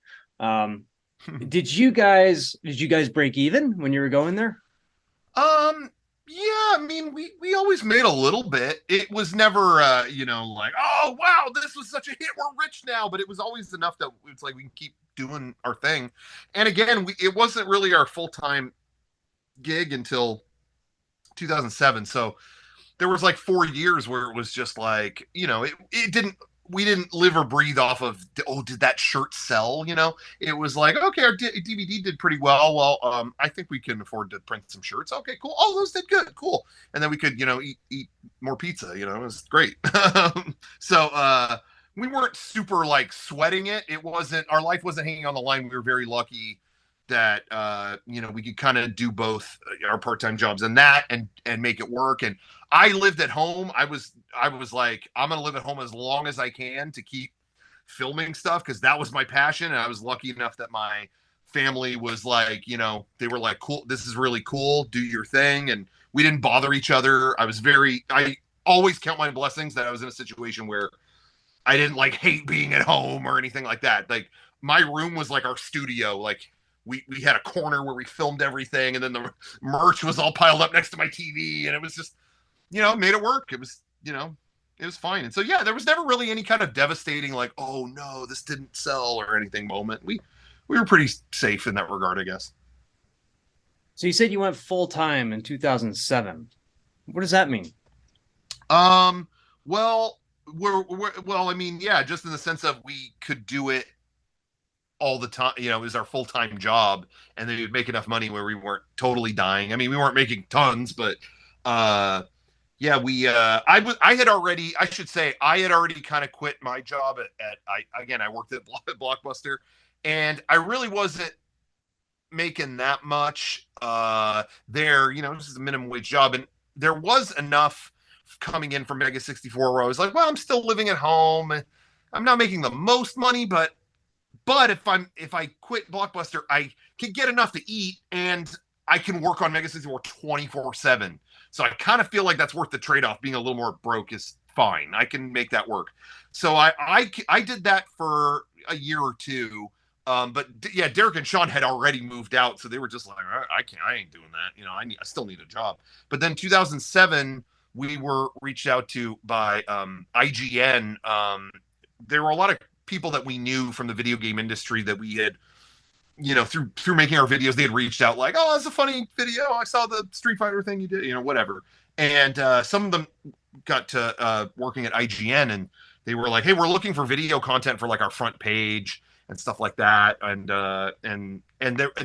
Did you guys break even when you were going there? Yeah, I mean, we always made a little bit. It was never, like, oh, wow, this was such a hit, we're rich now. But it was always enough that it's like we can keep doing our thing. And again, it wasn't really our full-time gig until 2007. So there was like 4 years where it was just like, you know, it didn't, we didn't live or breathe off of, oh, did that shirt sell? You know, it was like, okay, our DVD did pretty well. Well, I think we can afford to print some shirts. Okay, cool. Oh, those did good. Cool. And then we could, you know, eat more pizza, you know, it was great. So, we weren't super like sweating it. It wasn't, our life wasn't hanging on the line. We were very lucky that, you know, we could kind of do both our part-time jobs and that, and make it work. And I lived at home. I was like, I'm going to live at home as long as I can to keep filming stuff, because that was my passion. And I was lucky enough that my family was like, you know, they were like, cool, this is really cool, do your thing. And we didn't bother each other. I always count my blessings that I was in a situation where I didn't like hate being at home or anything like that. Like, my room was like our studio. Like, we had a corner where we filmed everything, and then the merch was all piled up next to my TV, and it was just, you know, made it work. It was, you know, it was fine. And so, yeah, there was never really any kind of devastating, like, oh no, this didn't sell or anything moment. We were pretty safe in that regard, I guess. So you said you went full time in 2007. What does that mean? Well, well, I mean, yeah, just in the sense of we could do it all the time, you know, it was our full-time job, and they would make enough money where we weren't totally dying. I mean, we weren't making tons, but yeah, I had already, I should say, I had already kind of quit my job I worked at Blockbuster, and I really wasn't making that much there. You know, this is a minimum wage job, and there was enough coming in from Mega64 where I was like, well, I'm still living at home. I'm not making the most money, but if I quit Blockbuster, I can get enough to eat, and I can work on Mega64 24/7. So I kind of feel like that's worth the trade-off. Being a little more broke is fine. I can make that work. So I did that for a year or two. But yeah, Derek and Sean had already moved out, so they were just like, I ain't doing that. You know, I still need a job. But then 2007, we were reached out to by IGN. There were a lot of people that we knew from the video game industry that we had, you know, through making our videos, they had reached out like, oh, that's a funny video, I saw the Street Fighter thing you did, you know, whatever. And some of them got to working at IGN, and they were like, hey, we're looking for video content for like our front page and stuff like that. And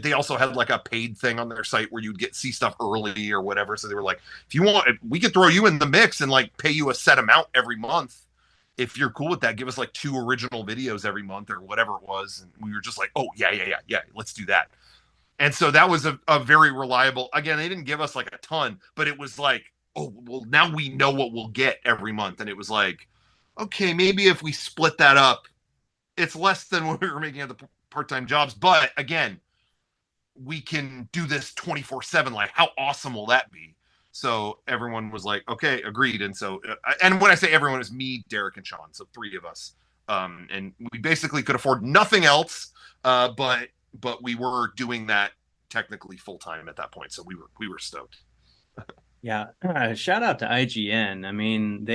they also had like a paid thing on their site where you'd see stuff early or whatever. So they were like, if you want, we could throw you in the mix and like pay you a set amount every month. If you're cool with that, give us like 2 original videos every month or whatever it was. And we were just like, oh yeah, let's do that. And so that was a very reliable, again, they didn't give us like a ton, but it was like, oh, well, now we know what we'll get every month. And it was like, okay, maybe if we split that up, it's less than what we were making at the part-time jobs. But again, we can do this 24/7. Like, how awesome will that be? So everyone was like, okay, agreed. And so, and when I say everyone, it's me, Derek, and Sean. So 3 of us. And we basically could afford nothing else. But we were doing that technically full time at that point. So we were stoked. Yeah. Shout out to IGN. I mean,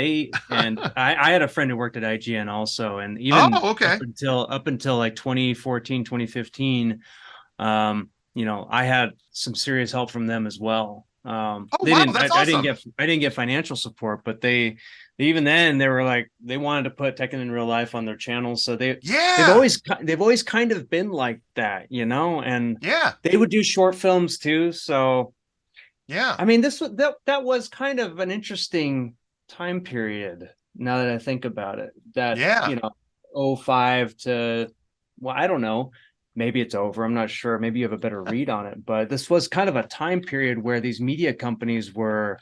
I had a friend who worked at IGN also. And even up until like 2014, 2015, you know, I had some serious help from them as well. I didn't get financial support, but they even then they were like, they wanted to put Tekken in Real Life on their channel. So they've always kind of been like that, you know, and they would do short films too. So yeah, I mean, that was kind of an interesting time period. Now that I think about it, that, you know, 05 to, well, I don't know. Maybe it's over. I'm not sure. Maybe you have a better read on it. But this was kind of a time period where these media companies were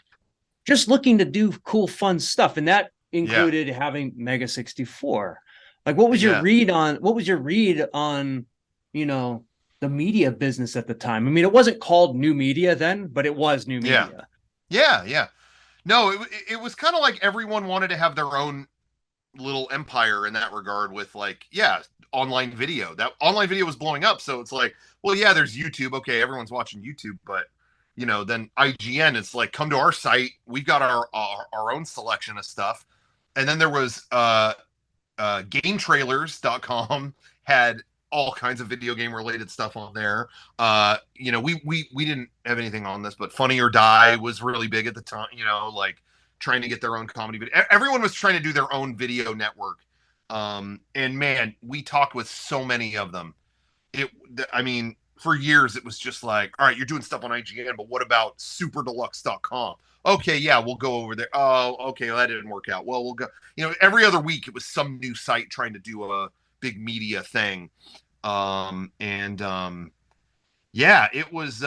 just looking to do cool, fun stuff. And that included having Mega64. Like, what was your read on, you know, the media business at the time? I mean, it wasn't called new media then, but it was new media. Yeah. No, it was kind of like everyone wanted to have their own little empire in that regard with like, online video. That online video was blowing up. So it's like, well, yeah, there's YouTube. Okay, everyone's watching YouTube, but you know, then IGN, it's like, come to our site. We've got our own selection of stuff. And then there was GameTrailers.com had all kinds of video game related stuff on there. You know, we didn't have anything on this, but Funny or Die was really big at the time, you know, like trying to get their own comedy video. Everyone was trying to do their own video network. And man, we talked with so many of them. I mean, for years it was just like, all right, you're doing stuff on IGN, but what about superdeluxe.com? Okay, yeah, we'll go over there. Oh, okay, well, that didn't work out. Well, we'll go. You know, every other week it was some new site trying to do a big media thing. Yeah, it was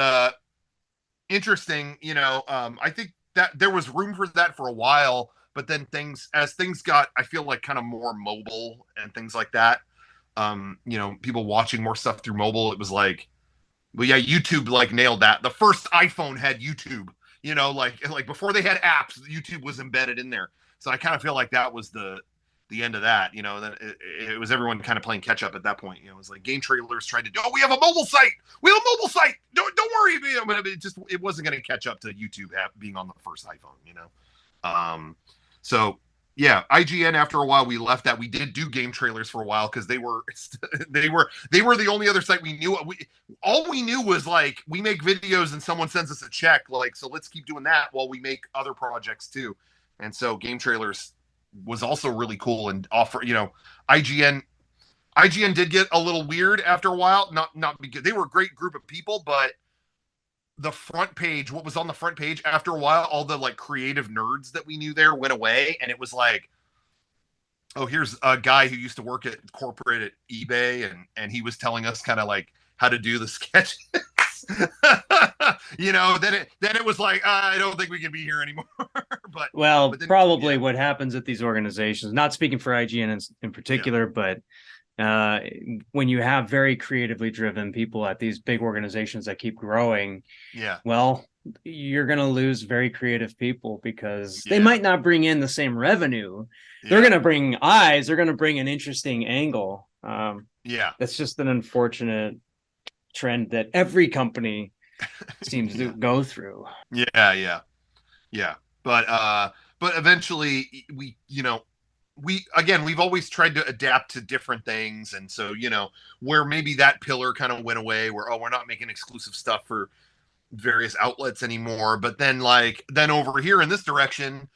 interesting. You know, I think that there was room for that for a while, but then as things got, I feel like, kind of more mobile and things like that. You know, people watching more stuff through mobile. It was like, well, yeah, YouTube like nailed that. The first iPhone had YouTube. You know, like before they had apps, YouTube was embedded in there. So I kind of feel like that was the end of that. You know, that it was everyone kind of playing catch up at that point. You know, it was like game trailers tried to do. Oh, we have a mobile site. We have a mobile site. Don't worry. But it wasn't going to catch up to YouTube being on the first iPhone. You know, so. Yeah, IGN. After a while, we left that. We did do game trailers for a while because they were the only other site we knew. All we knew was like, we make videos and someone sends us a check. Like, so let's keep doing that while we make other projects too. And so game trailers was also really cool and offer. You know, IGN did get a little weird after a while. Not because they were a great group of people, but the front page, what was on the front page after a while, all the like creative nerds that we knew there went away. And it was like, oh, here's a guy who used to work at corporate at eBay. And he was telling us kind of like how to do the sketches. You know, then it was like, I don't think we can be here anymore. but then, probably what happens at these organizations, not speaking for IGN in particular, but when you have very creatively driven people at these big organizations that keep growing, well, you're going to lose very creative people because they might not bring in the same revenue. They're going to bring eyes. They're going to bring an interesting angle. That's just an unfortunate trend that every company seems to go through. Yeah. But eventually we've always tried to adapt to different things. And so, you know, where maybe that pillar kind of went away where, we're not making exclusive stuff for various outlets anymore. But then over here in this direction,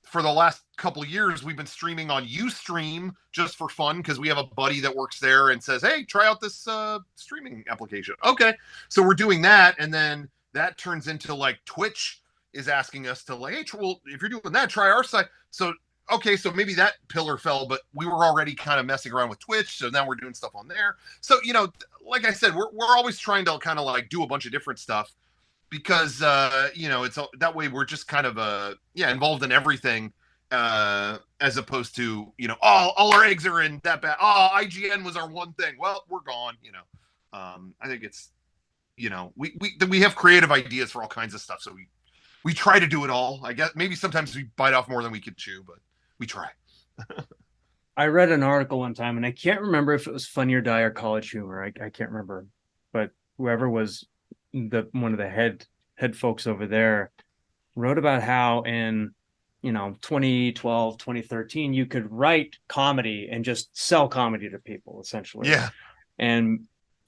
for the last couple of years, we've been streaming on Ustream just for fun because we have a buddy that works there and says, hey, try out this streaming application. Okay. So we're doing that. And then that turns into like Twitch is asking us to like, hey, well, if you're doing that, try our site. So okay, so maybe that pillar fell, but we were already kind of messing around with Twitch, so now we're doing stuff on there. So, you know, like I said, we're always trying to kind of like do a bunch of different stuff because, you know, it's that way we're just kind of, involved in everything as opposed to, you know, all our eggs are in that bag. Oh, IGN was our one thing. Well, we're gone, you know. I think it's, you know, we have creative ideas for all kinds of stuff, so we try to do it all. I guess maybe sometimes we bite off more than we could chew, but we try. I read an article one time, and I can't remember if it was Funny or Die or College Humor. I can't remember, but whoever was one of the head folks over there wrote about how in 2012, 2013, you could write comedy and just sell comedy to people essentially. Yeah, and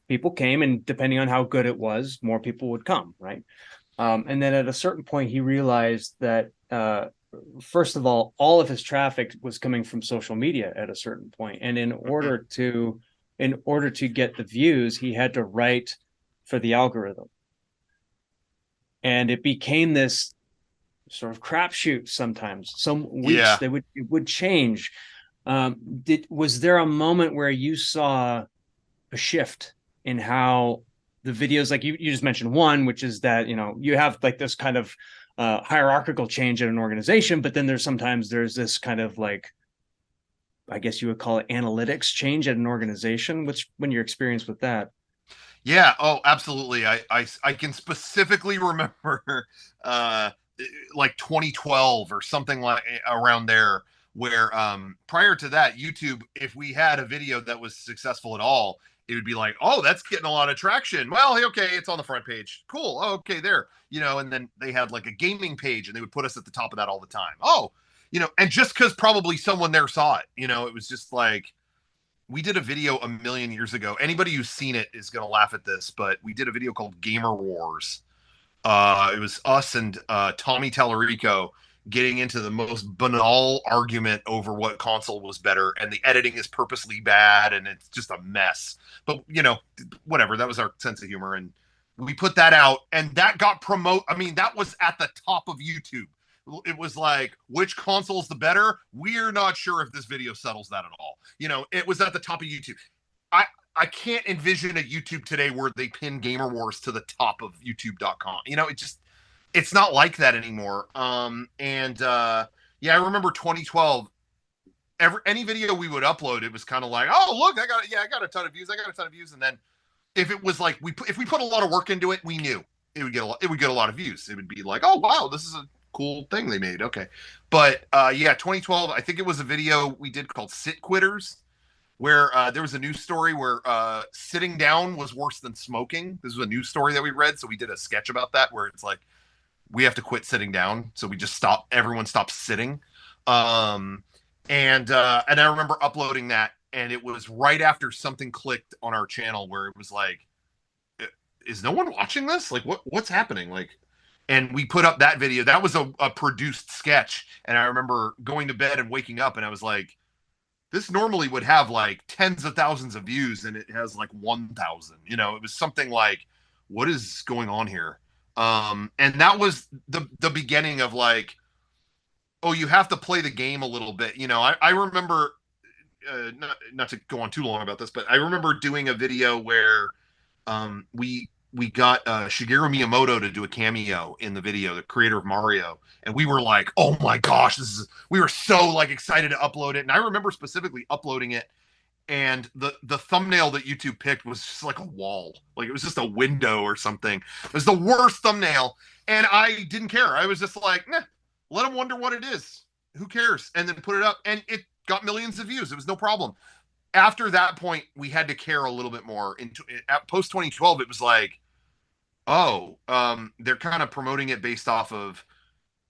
people came, and depending on how good it was, more people would come, right? And then at a certain point, he realized that, first of all of his traffic was coming from social media at a certain point. And in order to get the views, he had to write for the algorithm. And it became this sort of crapshoot sometimes. Some weeks it would change. Was there a moment where you saw a shift in how the videos, like you just mentioned one, which is that, you know, you have like this kind of hierarchical change in an organization, but then there's this kind of like, I guess you would call it analytics change at an organization. When your experience with that? Yeah. Oh, absolutely. I can specifically remember like 2012 or something like around there, where prior to that, YouTube, if we had a video that was successful at all, it would be like, oh, that's getting a lot of traction. Well, okay, it's on the front page. Cool. Oh, okay, there. You know, and then they had like a gaming page and they would put us at the top of that all the time. Oh, you know, and just because probably someone there saw it, you know, it was just like, we did a video a million years ago. Anybody who's seen it is going to laugh at this, but we did a video called Gamer Wars. It was us and Tommy Tallarico, getting into the most banal argument over what console was better, and the editing is purposely bad and it's just a mess. But you know, whatever, that was our sense of humor, and we put that out, and that got I mean, that was at the top of YouTube. It was like, which console is the better? We're not sure if this video settles that at all. You know, it was at the top of YouTube. I can't envision a YouTube today where they pin Gamer Wars to the top of YouTube.com. You know, it's not like that anymore. Yeah, I remember 2012. Any video we would upload, it was kind of like, oh look, I got a ton of views. And then if it was like if we put a lot of work into it, we knew it would get a lot of views. It would be like, oh wow, this is a cool thing they made. Okay. But yeah, 2012, I think it was a video we did called Sit Quitters, where there was a news story where sitting down was worse than smoking. This was a news story that we read, so we did a sketch about that, where it's like, we have to quit sitting down, so we just everyone stops sitting. And I remember uploading that, and it was right after something clicked on our channel where it was like, is no one watching this? Like, what's happening? Like, and we put up that video. That was a produced sketch, and I remember going to bed and waking up, and I was like, this normally would have like tens of thousands of views, and it has like 1,000. You know, it was something like, what is going on here? And that was the beginning of like, oh, you have to play the game a little bit. You know, I remember, not to go on too long about this, but I remember doing a video where we got Shigeru Miyamoto to do a cameo in the video, the creator of Mario, and we were like, oh my gosh, we were so like excited to upload it. And I remember specifically uploading it, and the thumbnail that YouTube picked was just like a wall, like it was just a window or something. It was the worst thumbnail, and I didn't care. I was just like, nah, let them wonder what it is, who cares? And then put it up, and it got millions of views. It was no problem. After that point, we had to care a little bit more. At post 2012, it was like, oh, they're kind of promoting it based off of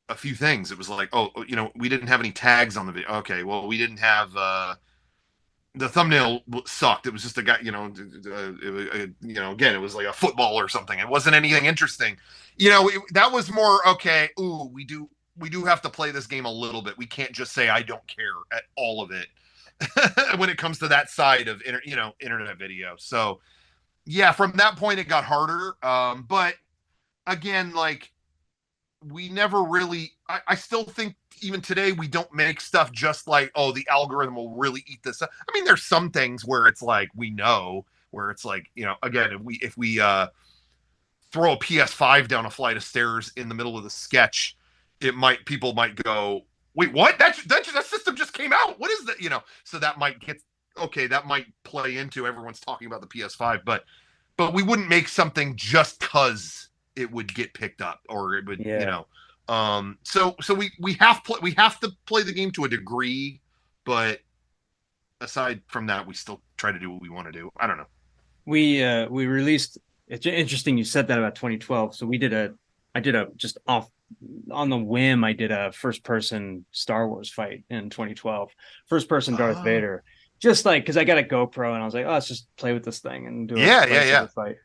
a few things. It was like, oh, you know, we didn't have any tags on the video. Okay, well, we didn't have the thumbnail sucked. It was just a guy, you know, again, it was like a football or something. It wasn't anything interesting. You know, that was more, okay, ooh, we do have to play this game a little bit. We can't just say I don't care at all of it when it comes to that side of internet video. So yeah, from that point it got harder. But again, like, we never really, I still think even today we don't make stuff just like, oh, the algorithm will really eat this up. I mean, there's some things where it's like, we know, where it's like, you know, again, if we throw a PS5 down a flight of stairs in the middle of the sketch, people might go, wait, what? That system just came out. What is that? You know, so that might play into everyone's talking about the PS5, but we wouldn't make something just cause it would get picked up, or it would, you know. So we have to play the game to a degree, but aside from that, we still try to do what we want to do. I don't know. We released. It's interesting you said that about 2012. So I did a just off on the whim. I did a first person Star Wars fight in 2012. First person Darth Vader. Just like, because I got a GoPro and I was like, oh, let's just play with this thing and do a fight.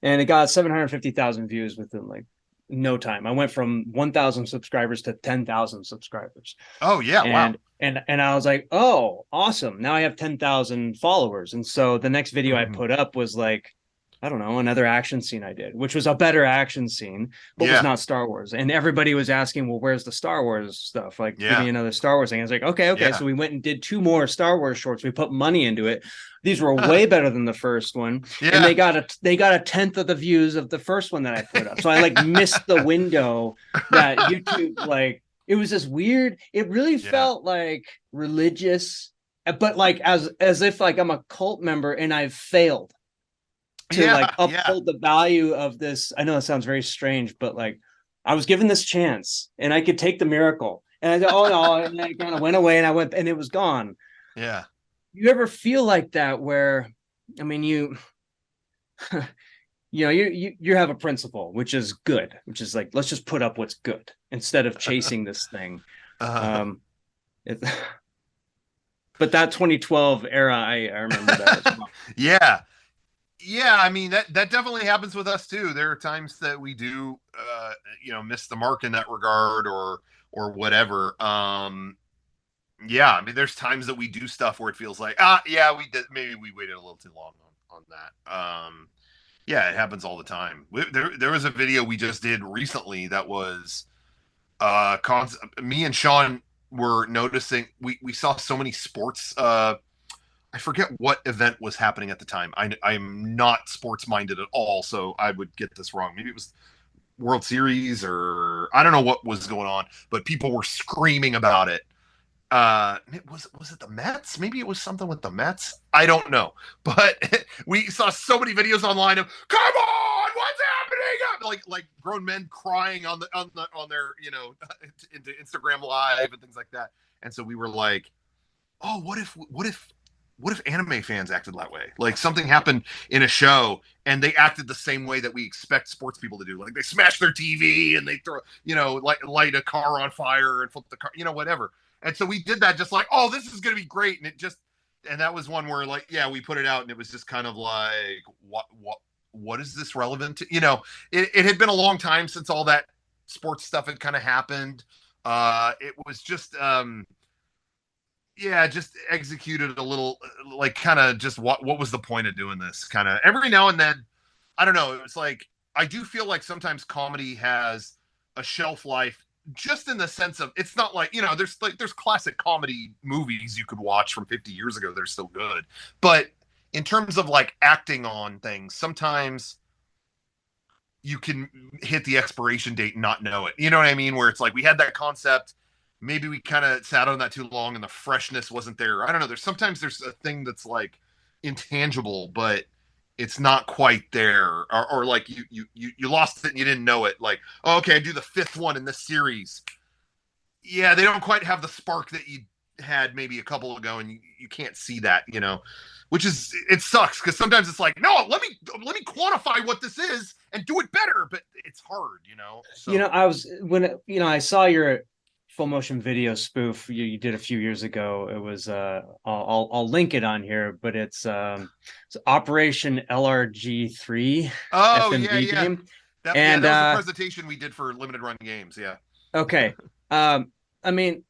And it got 750,000 views within like no time. I went from 1,000 subscribers to 10,000 subscribers. Oh yeah, wow. And I was like, oh, awesome. Now I have 10,000 followers. And so the next video I put up was like, I don't know, another action scene I did, which was a better action scene, but was not Star Wars. And everybody was asking, well, where's the Star Wars stuff? Like, give me another Star Wars thing. I was like, okay. Yeah. So we went and did 2 more Star Wars shorts. We put money into it. These were way better than the first one. Yeah. And they got a tenth of the views of the first one that I put up. So I like missed the window that YouTube, like, it was this weird, it really felt like religious, but like as if like I'm a cult member and I've failed to like uphold the value of this. I know it sounds very strange, but like I was given this chance and I could take the miracle. And I said, oh no, and then it kind of went away and it was gone. Yeah. You ever feel like that where, I mean, you have a principle, which is good, which is like, let's just put up what's good instead of chasing this thing. But that 2012 era, I remember that as well. Yeah. Yeah, I mean that definitely happens with us too. There are times that we do miss the mark in that regard or whatever. Yeah, I mean there's times that we do stuff where it feels like, yeah, we did, maybe we waited a little too long on that. Yeah, it happens all the time. There was a video we just did recently that was me and Sean were noticing we saw so many sports I forget what event was happening at the time. I'm not sports minded at all, so I would get this wrong. Maybe it was World Series or I don't know what was going on, but people were screaming about it. Was it the Mets? Maybe it was something with the Mets. I don't know, but we saw so many videos online of "Come on, what's happening?" Like grown men crying on their into Instagram Live and things like that. And so we were like, oh, what if anime fans acted that way? Like something happened in a show and they acted the same way that we expect sports people to do. Like they smash their TV and they throw, light a car on fire and flip the car, whatever. And so we did that just like, oh, this is going to be great. And that was one where like, yeah, we put it out and it was just kind of like, what is this relevant to? It had been a long time since all that sports stuff had kind of happened. It was just, yeah, just executed a little like kind of just what was the point of doing this? Kind of every now and then, I don't know. It was like I do feel like sometimes comedy has a shelf life, just in the sense of it's not like there's classic comedy movies you could watch from 50 years ago that are still good, but in terms of like acting on things, sometimes you can hit the expiration date and not know it. You know what I mean? Where it's like we had that concept, maybe we kind of sat on that too long and the freshness wasn't there. I don't know. There's a thing that's like intangible, but it's not quite there, or like you lost it and you didn't know it. Like, oh, okay, I do the fifth one in this series. Yeah, they don't quite have the spark that you had maybe a couple ago, and you can't see that, which is it sucks because sometimes it's like, no, let me quantify what this is and do it better, but it's hard, So I was when I saw your full motion video spoof you did a few years ago. It was I'll link it on here, but it's Operation LRG3 oh FMV yeah. game. That was the presentation we did for limited run games. Yeah. Okay. I mean,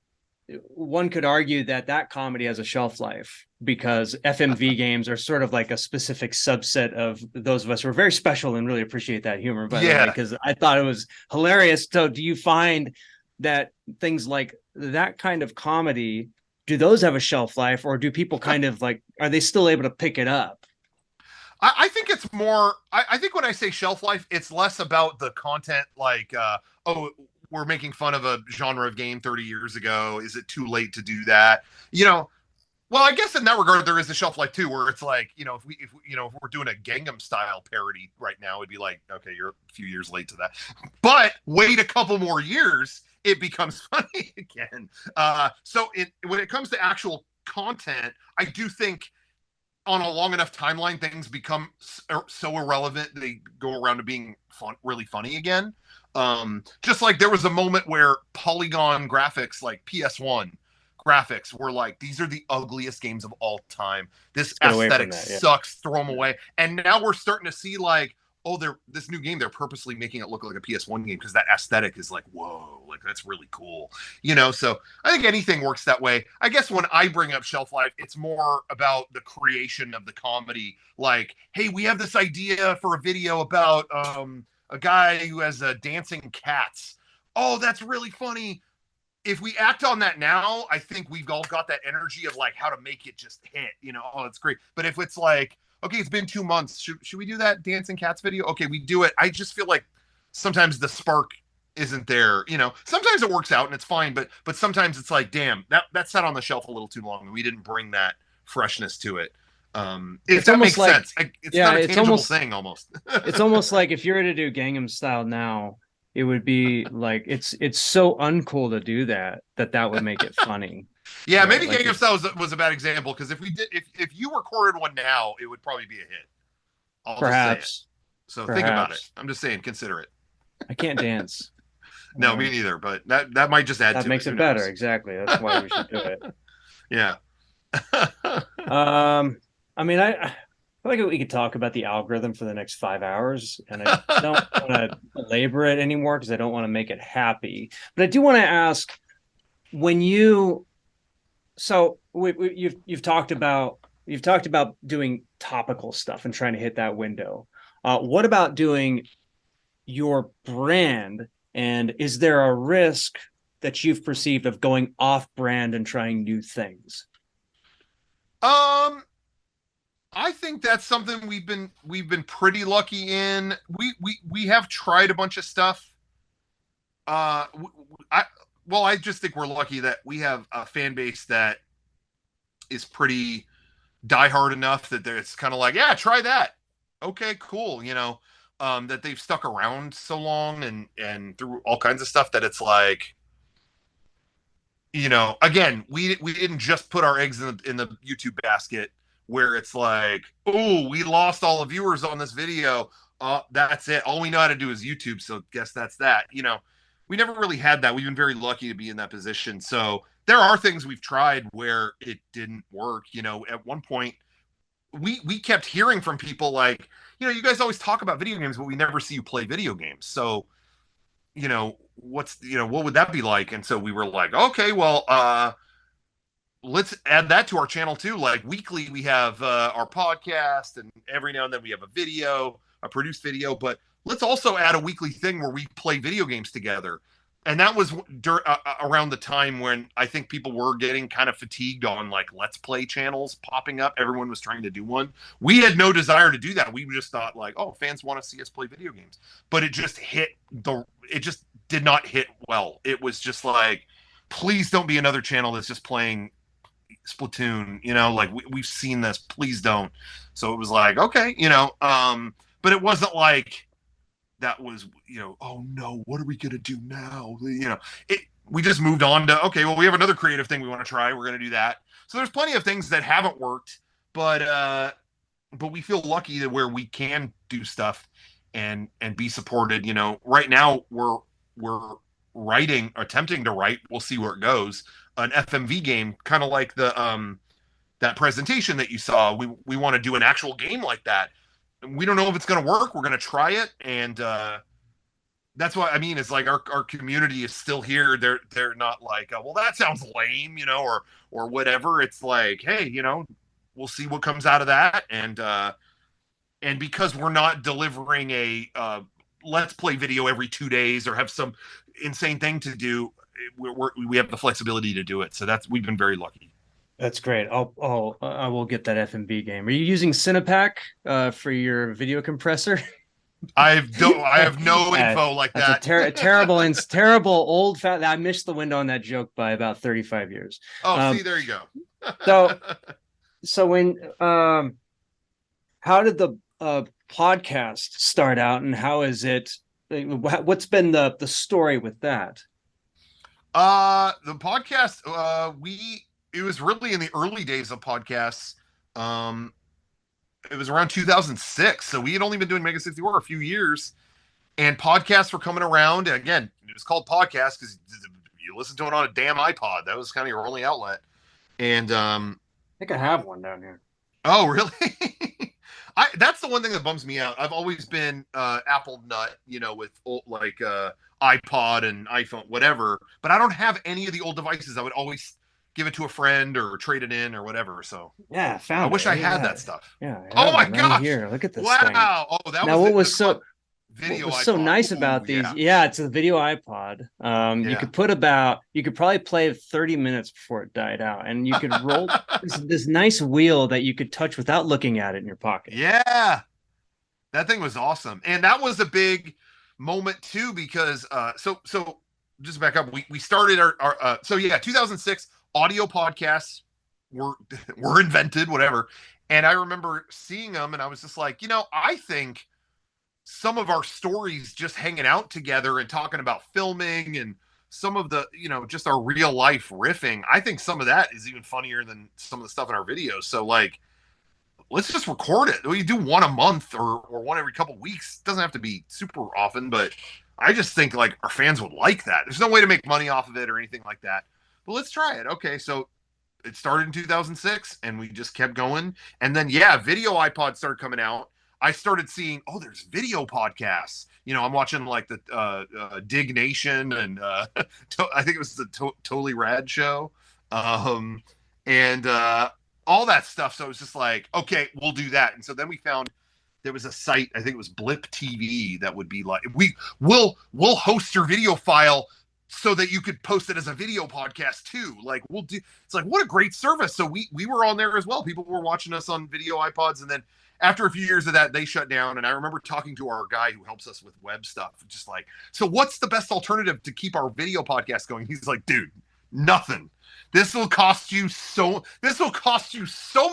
one could argue that comedy has a shelf life because FMV games are sort of like a specific subset of those of us who are very special and really appreciate that humor. By the way, because I thought it was hilarious. So, do you find that things like that kind of comedy, do those have a shelf life, or do people kind of like, are they still able to pick it up? I think it's more, I think when I say shelf life, it's less about the content like, oh, we're making fun of a genre of game 30 years ago. Is it too late to do that? Well, I guess in that regard, there is a shelf life too, where it's like, if we're doing a Gangnam Style parody right now, it'd be like, okay, you're a few years late to that. But wait a couple more years, it becomes funny again. When it comes to actual content, I do think on a long enough timeline, things become so irrelevant they go around to being really funny again. Just like there was a moment where polygon graphics, like PS1 graphics, were like, these are the ugliest games of all time. This aesthetic sucks. Throw them away. And now we're starting to see like, oh, this new game, they're purposely making it look like a PS1 game because that aesthetic is like, whoa, like that's really cool. So I think anything works that way. I guess when I bring up shelf life, it's more about the creation of the comedy. Like, hey, we have this idea for a video about a guy who has dancing cats. Oh, that's really funny. If we act on that now, I think we've all got that energy of like how to make it just hit, oh, it's great. But if it's like, okay, it's been 2 months, should we do that dancing cats video? Okay, we do it. I just feel like sometimes the spark isn't there. Sometimes it works out and it's fine, but sometimes it's like, damn, that sat on the shelf a little too long and we didn't bring that freshness to it. If that makes sense. It's not a tangible thing almost. It's almost like if you were to do Gangnam Style now, it would be like it's so uncool to do that would make it funny. Yeah, right? Maybe like Gangnam Style was a bad example because if you recorded one now, it would probably be a hit. I'll perhaps. Just say it. So think about it. I'm just saying, consider it. I can't dance. No, me neither. But that might just add. That makes it better. Exactly. That's why we should do it. Yeah. I mean, I feel like we could talk about the algorithm for the next 5 hours, and I don't want to belabor it anymore because I don't want to make it happy. But I do want to ask, when you, so you've talked about doing topical stuff and trying to hit that window. What about doing your brand? And is there a risk that you've perceived of going off brand and trying new things? I think that's something we've been pretty lucky in. We have tried a bunch of stuff. I just think we're lucky that we have a fan base that is pretty diehard enough that it's kind of like, yeah, try that. Okay, cool. That they've stuck around so long and through all kinds of stuff that it's like, again, we didn't just put our eggs in the YouTube basket where it's like, oh, we lost all the viewers on this video. That's it. All we know how to do is YouTube. So guess that's that. We never really had that. We've been very lucky to be in that position. So there are things we've tried where it didn't work. At one point, we kept hearing from people like, you guys always talk about video games, but we never see you play video games. So, what would that be like? And so we were like, okay, well, let's add that to our channel too. Like weekly, we have our podcast, and every now and then we have a produced video, but let's also add a weekly thing where we play video games together. And that was around the time when I think people were getting kind of fatigued on like Let's Play channels popping up. Everyone was trying to do one. We had no desire to do that. We just thought like, oh, fans want to see us play video games. But it just did not hit well. It was just like, please don't be another channel that's just playing Splatoon. Like we've seen this. Please don't. So it was like, okay, but it wasn't like that was, oh no, what are we going to do now? We just moved on to, okay, well, we have another creative thing we want to try. We're going to do that. So there's plenty of things that haven't worked, but we feel lucky that where we can do stuff and be supported. Right now we're attempting to write, we'll see where it goes, an FMV game, kind of like the, that presentation that you saw. We want to do an actual game like that. We don't know if it's going to work. We're going to try it. And that's what I mean. It's like our community is still here. They're not like, well, that sounds lame, or whatever. It's like, hey, we'll see what comes out of that. And because we're not delivering a Let's Play video every 2 days or have some insane thing to do, we have the flexibility to do it. So we've been very lucky. That's great. I will get that FMV game. Are you using Cinepack for your video compressor? I have no info like that. That's terrible old fat. I missed the window on that joke by about 35 years. Oh, see, there you go. so when how did the podcast start out, and how is it? What's been the story with that? The podcast, it was really in the early days of podcasts. It was around 2006. So we had only been doing Mega64 a few years, and podcasts were coming around. And again, it was called podcast because you listen to it on a damn iPod. That was kind of your only outlet. And I think I have one down here. Oh, really? That's the one thing that bums me out. I've always been Apple nut, with old, like iPod and iPhone, whatever. But I don't have any of the old devices. I would always give it to a friend or trade it in or whatever. So yeah, I wish I had that stuff. Yeah. Oh my gosh! Here, look at this. Wow. Thing. Oh, that now was what was so video. What was so nice about these? Yeah, it's a video iPod. You could probably play 30 minutes before it died out, and you could roll this nice wheel that you could touch without looking at it in your pocket. Yeah, that thing was awesome, and that was a big moment too because so just back up. We started our 2006 audio podcasts were invented, whatever. And I remember seeing them, and I was just like, I think some of our stories just hanging out together and talking about filming and some of the, just our real life riffing, I think some of that is even funnier than some of the stuff in our videos. So like, let's just record it. We do one a month or one every couple weeks. It doesn't have to be super often, but I just think like our fans would like that. There's no way to make money off of it or anything like that, but let's try it. Okay. So it started in 2006 and we just kept going. And then, yeah, video iPods started coming out. I started seeing, oh, there's video podcasts. You know, I'm watching like the Dig Nation and I think it was the Totally Rad show. And all that stuff. So it was just like, okay, we'll do that. And so then we found there was a site, I think it was Blip TV, that would be like, we'll host your video file so that you could post it as a video podcast too. Like we'll do, it's like, what a great service. So we were on there as well. People were watching us on video iPods. And then after a few years of that, they shut down. And I remember talking to our guy who helps us with web stuff, just like, so what's the best alternative to keep our video podcast going? He's like, dude, nothing. This will cost you so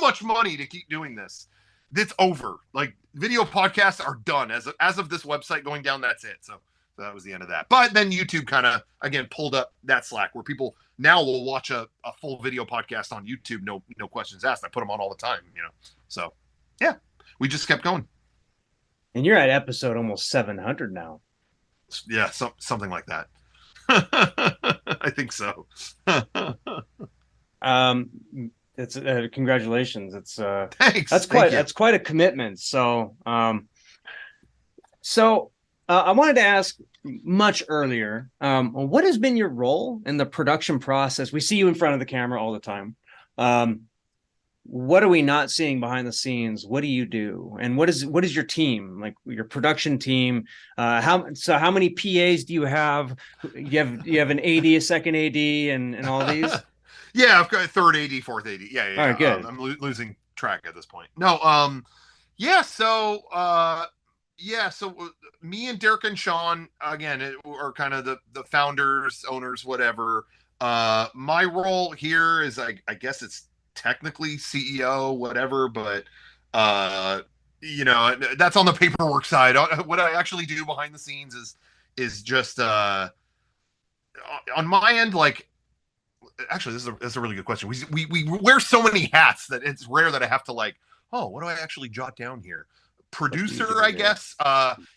much money to keep doing this. It's over. Like video podcasts are done as of this website going down. That's it. So that was the end of that. But then YouTube kind of, again, pulled up that slack where people now will watch a full video podcast on YouTube. No questions asked. I put them on all the time, you know? So yeah, we just kept going. And you're at episode almost 700 now. Yeah. Something like that. I think so. It's congratulations. It's thanks. That's quite a commitment. So I wanted to ask much earlier, what has been your role in the production process? We see you in front of the camera all the time. What are we not seeing behind the scenes? What do you do? And what is your team, like your production team? How many PAs do you have? You have an AD, a second AD, and all these? Yeah, I've got a third AD, fourth AD. Yeah. All right, good. I'm losing track at this point. No, yeah. So, me and Derek and Sean, again, are kind of the founders, owners, whatever. My role here is, I guess it's technically CEO, whatever, but you know, that's on the paperwork side. What I actually do behind the scenes is just on my end, like, actually, this is a really good question. We wear so many hats that it's rare that I have to like, oh, what do I actually jot down here? Producer, I guess,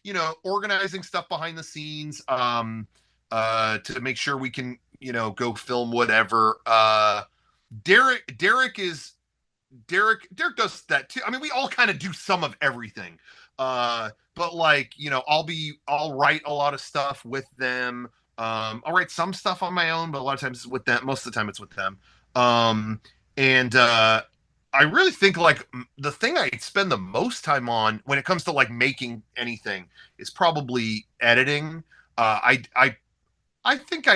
you know, organizing stuff behind the scenes, to make sure we can, you know, go film whatever. Derek does that too. I mean, we all kind of do some of everything. But like, you know, I'll write a lot of stuff with them. I'll write some stuff on my own, but a lot of times it's with them. Most of the time it's with them. I really think like the thing I spend the most time on when it comes to like making anything is probably editing. I think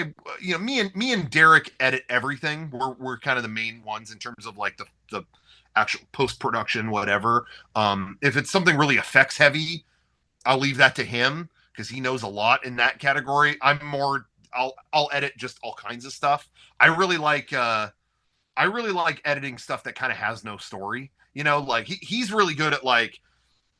you know, me and Derek edit everything. We're kind of the main ones in terms of like the actual post-production, whatever. If it's something really effects heavy, I'll leave that to him because he knows a lot in that category. I'll edit just all kinds of stuff. I really like editing stuff that kind of has no story. You know, like he's really good at like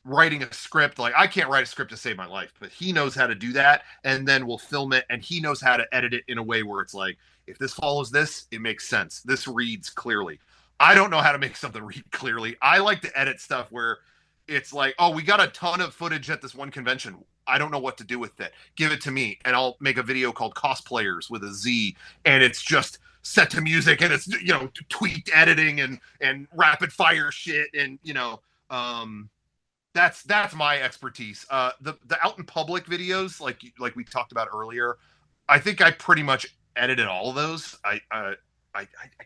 writing a script. Like I can't write a script to save my life, but he knows how to do that, and then we'll film it, and he knows how to edit it in a way where it's like, if this follows this, it makes sense. This reads clearly. I don't know how to make something read clearly. I like to edit stuff where it's like, oh, we got a ton of footage at this one convention. I don't know what to do with it. Give it to me, and I'll make a video called Cosplayers with a Z, and it's just set to music, and it's, you know, tweaked editing and rapid fire shit, and you know, that's my expertise. The out in public videos, like we talked about earlier, I think I pretty much edited all of those. I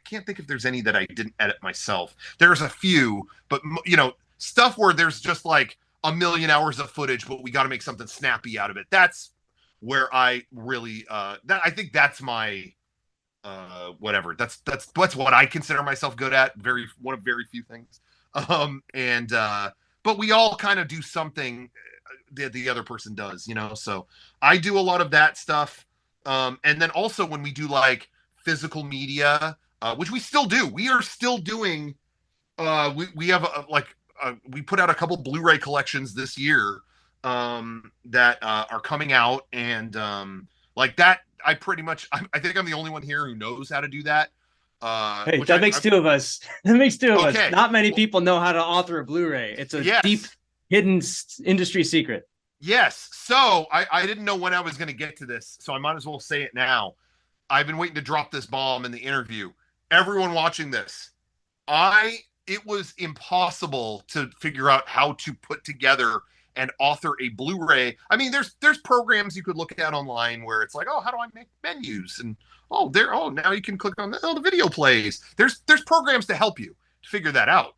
can't think if there's any that I didn't edit myself. There's a few, but you know, stuff where there's just like a million hours of footage, but we got to make something snappy out of it. That's where I really I think that's my whatever. That's what I consider myself good at. One of very few things. But we all kind of do something that the other person does, you know? So I do a lot of that stuff. And then also when we do like physical media, which we still do, we are still doing, we have we put out a couple Blu-ray collections this year that are coming out. And like that, I think I'm the only one here who knows how to do that. Hey, that makes two of us. That makes two of Okay. us. Not many people know how to author a Blu-ray. It's a deep, hidden industry secret. Yes. So I didn't know when I was going to get to this, so I might as well say it now. I've been waiting to drop this bomb in the interview. everyone watching this, it was impossible to figure out how to put together and author a Blu-ray. I mean, there's programs you could look at online where it's like, oh, how do I make menus? And now you can click on the video plays. There's programs to help you to figure that out.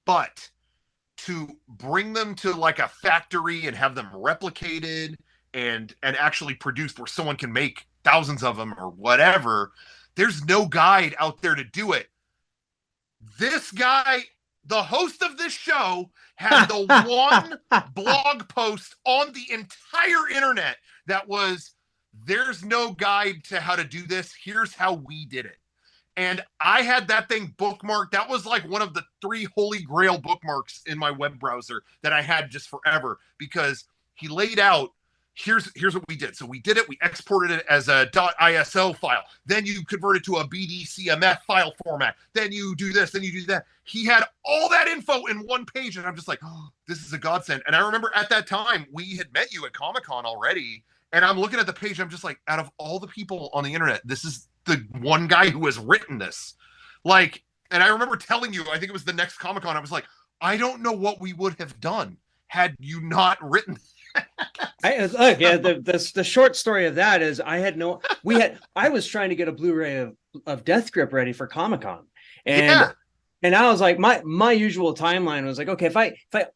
But to bring them to like a factory and have them replicated and actually produced where someone can make thousands of them or whatever, there's no guide out there to do it. This guy, the host of this show, had the one blog post on the entire internet that was, there's no guide to how to do this. Here's how we did it. And I had that thing bookmarked. That was like one of the 3 holy grail bookmarks in my web browser that I had just forever, because he laid out, here's what we did. So we did it. We exported it as a .iso file. Then you convert it to a BDCMF file format. Then you do this. Then you do that. He had all that info in one page. And I'm just like, oh, this is a godsend. And I remember at that time, we had met you at Comic-Con already. And I'm looking at the page. I'm just like, out of all the people on the internet, this is the one guy who has written this. Like, and I remember telling you, I think it was the next Comic-Con, I was like, I don't know what we would have done had you not written the short story of that is I was trying to get a Blu-ray of Death Grip ready for Comic-Con, and I was like, my usual timeline was like, okay,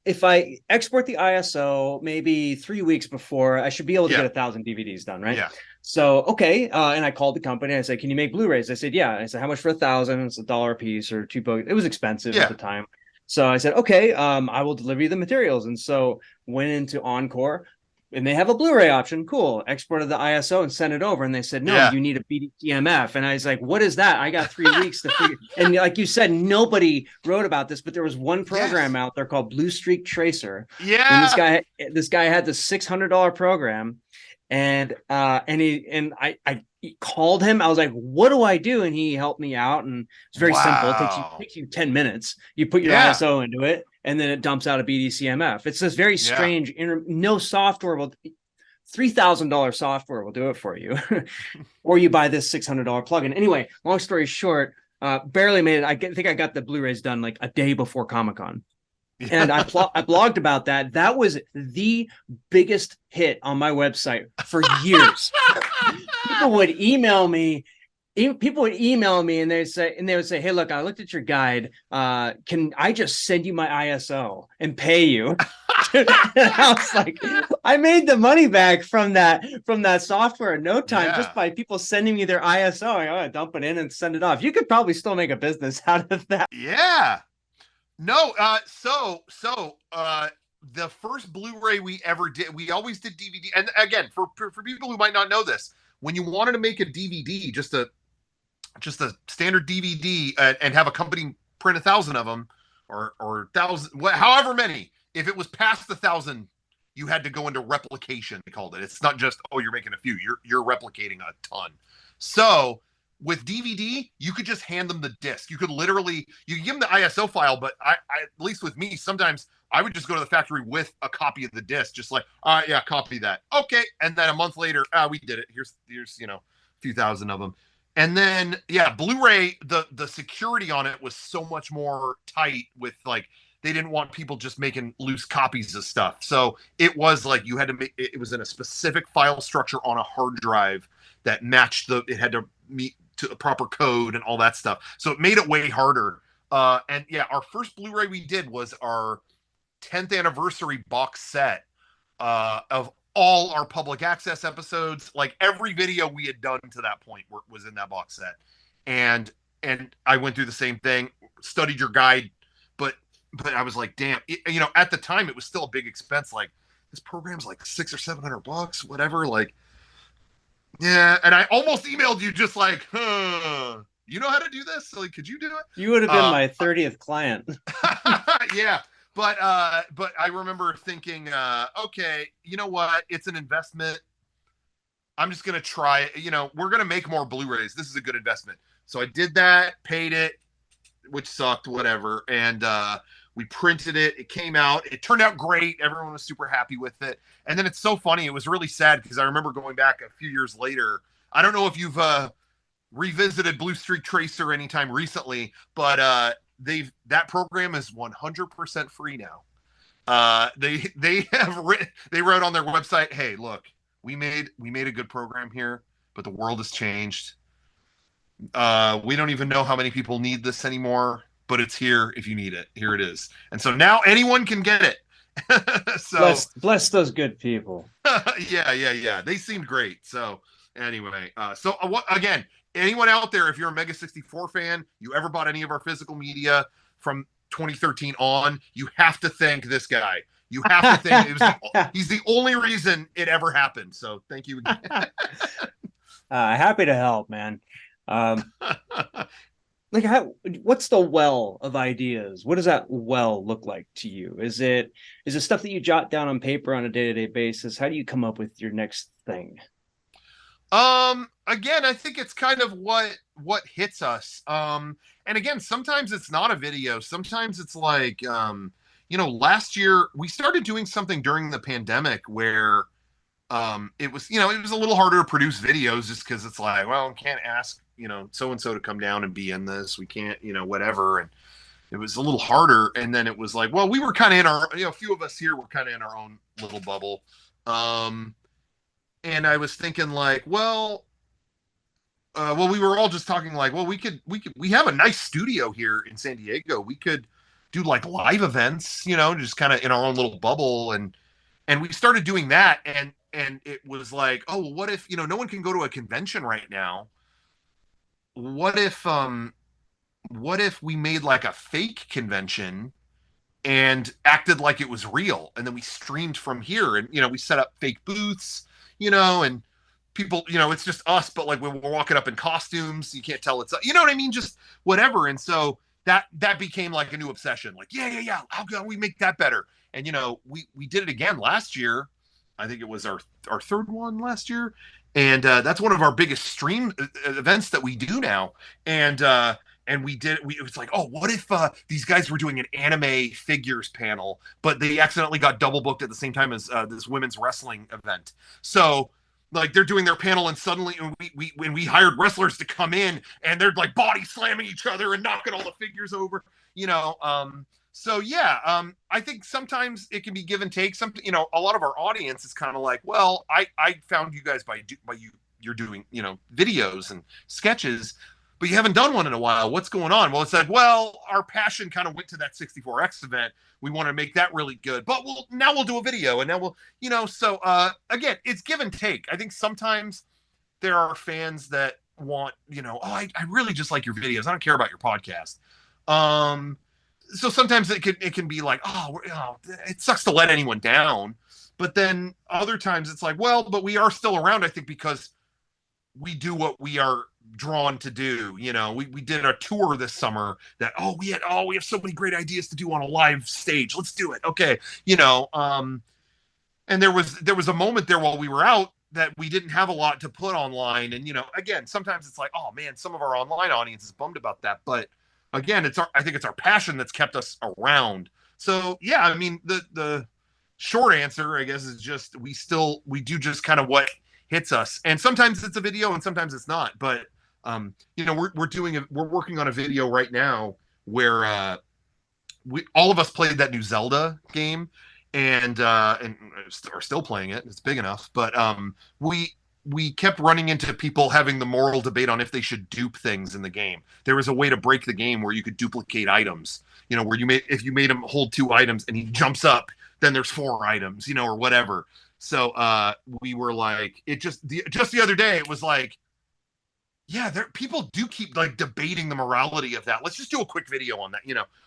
if I export the ISO maybe 3 weeks before, I should be able to get 1,000 DVDs done, right? Yeah. So okay, and I called the company. I said, can you make Blu-rays? They said, yeah. I said, how much for 1,000? It's $1 a piece or $2. It was expensive at the time. So I said, okay, I will deliver you the materials. And so went into Encore, and they have a Blu-ray option. Cool. Exported the ISO and sent it over. And they said, no, you need a BDCMF. And I was like, what is that? I got 3 weeks to figure. And like you said, nobody wrote about this, but there was one program out there called Blue Streak Tracer. Yeah. And this guy had the $600 program. And I called him. I was like, what do I do? And he helped me out. And it's very simple. It takes you 10 minutes. You put your ISO into it, and then it dumps out a BDCMF. It's this very strange, no software will, $3,000 software will do it for you. Or you buy this $600 plugin. Anyway, long story short, barely made it. I think I got the Blu-rays done like a day before Comic-Con. And I blogged about that. That was the biggest hit on my website for years. People would email me and they would say, hey, look, I looked at your guide. Can I just send you my ISO and pay you? And I was like, I made the money back from that software in no time, just by people sending me their ISO. I dump it in and send it off. You could probably still make a business out of that. Yeah. No, the first Blu-ray we ever did, we always did DVD. And again, for people who might not know this, when you wanted to make a DVD, just a standard DVD, and have a company print 1,000 of them, or 1,000, however many, if it was past 1,000, you had to go into replication. They called it. It's not just, oh, you're making a few. You're replicating a ton. So with DVD, you could just hand them the disc. You could literally, you give them the ISO file, but I at least with me, sometimes I would just go to the factory with a copy of the disc, just like, copy that. Okay. And then a month later, we did it. Here's a few thousand of them. And then, Blu-ray, the security on it was so much more tight with, like, they didn't want people just making loose copies of stuff. So it was like you had to make, it was in a specific file structure on a hard drive that matched it had to meet to a proper code and all that stuff. So it made it way harder. Our first Blu-ray we did was our 10th anniversary box set of all our public access episodes. Like every video we had done to that point was in that box set. And I went through the same thing, studied your guide, but I was like, damn, at the time it was still a big expense. Like this program's like $600 or $700, whatever. Like, yeah, and I almost emailed you just like, you know how to do this? Like, could you do it? You would have been my 30th client. Yeah, but I remember thinking, okay, you know what? It's an investment. I'm just gonna try it. We're gonna make more Blu-rays. This is a good investment. So I did that, paid it, which sucked, whatever, and we printed it. It came out. It turned out great. Everyone was super happy with it. And then it's so funny. It was really sad because I remember going back a few years later. I don't know if you've revisited Blue Streak Tracer anytime recently, but that program is 100% free now. They wrote on their website, "Hey, look, we made a good program here, but the world has changed. We don't even know how many people need this anymore, but it's here if you need it. Here it is." And so now anyone can get it. So bless those good people. yeah. They seemed great. So anyway, what again? Anyone out there, if you're a Mega64 fan, you ever bought any of our physical media from 2013 on, you have to thank this guy. You have to thank. He's the only reason it ever happened. So thank you again. Happy to help, man. What's the well of ideas? What does that well look like to you? Is it stuff that you jot down on paper on a day-to-day basis? How do you come up with your next thing? Again, I think it's kind of what hits us. And again, sometimes it's not a video. Sometimes it's like, last year we started doing something during the pandemic where it was a little harder to produce videos just because it's like, well, we can't ask so and so to come down and be in this, we can't whatever, and it was a little harder. And then it was like, well, we were kind of in our a few of us here were kind of in our own little bubble, and I was thinking like, well, we were all just talking like, well, we have a nice studio here in San Diego, we could do like live events, just kind of in our own little bubble, and we started doing that, and it was like, oh, well, what if no one can go to a convention right now? What if we made like a fake convention and acted like it was real, and then we streamed from here, and we set up fake booths, and people, it's just us, but like we're walking up in costumes, you can't tell it's what I mean, just whatever. And so that became like a new obsession, like yeah, how can we make that better? And we did it again last year. I think it was our third one last year, and that's one of our biggest stream events that we do now. And it was like, oh, what if these guys were doing an anime figures panel, but they accidentally got double booked at the same time as this women's wrestling event. So like they're doing their panel, and suddenly when we hired wrestlers to come in, and they're like body slamming each other and knocking all the figures over, So yeah, I think sometimes it can be give and take. A lot of our audience is kind of like, well, I found you guys by you're doing videos and sketches, but you haven't done one in a while. What's going on? Well, it's like, well, our passion kind of went to that 64X event. We want to make that really good, but now we'll do a video, and now we'll, So again, it's give and take. I think sometimes there are fans that want, oh, I really just like your videos. I don't care about your podcast. So sometimes it can be like, oh, it sucks to let anyone down. But then other times it's like, well, but we are still around, I think, because we do what we are drawn to do. We did a tour this summer that, we have so many great ideas to do on a live stage. Let's do it. Okay. And there was a moment there while we were out that we didn't have a lot to put online. And, again, sometimes it's like, oh man, some of our online audience is bummed about that. But again, I think it's our passion that's kept us around. So yeah, I mean, the short answer, I guess, is just we do just kind of what hits us, and sometimes it's a video and sometimes it's not. But we're working on a video right now where all of us played that new Zelda game, and are still playing it. It's big enough, but we kept running into people having the moral debate on if they should dupe things in the game. There was a way to break the game where you could duplicate items, where if you made him hold 2 items and he jumps up, then there's 4 items, or whatever. So we were like, just the other day, it was like, yeah, people do keep like debating the morality of that. Let's just do a quick video on that,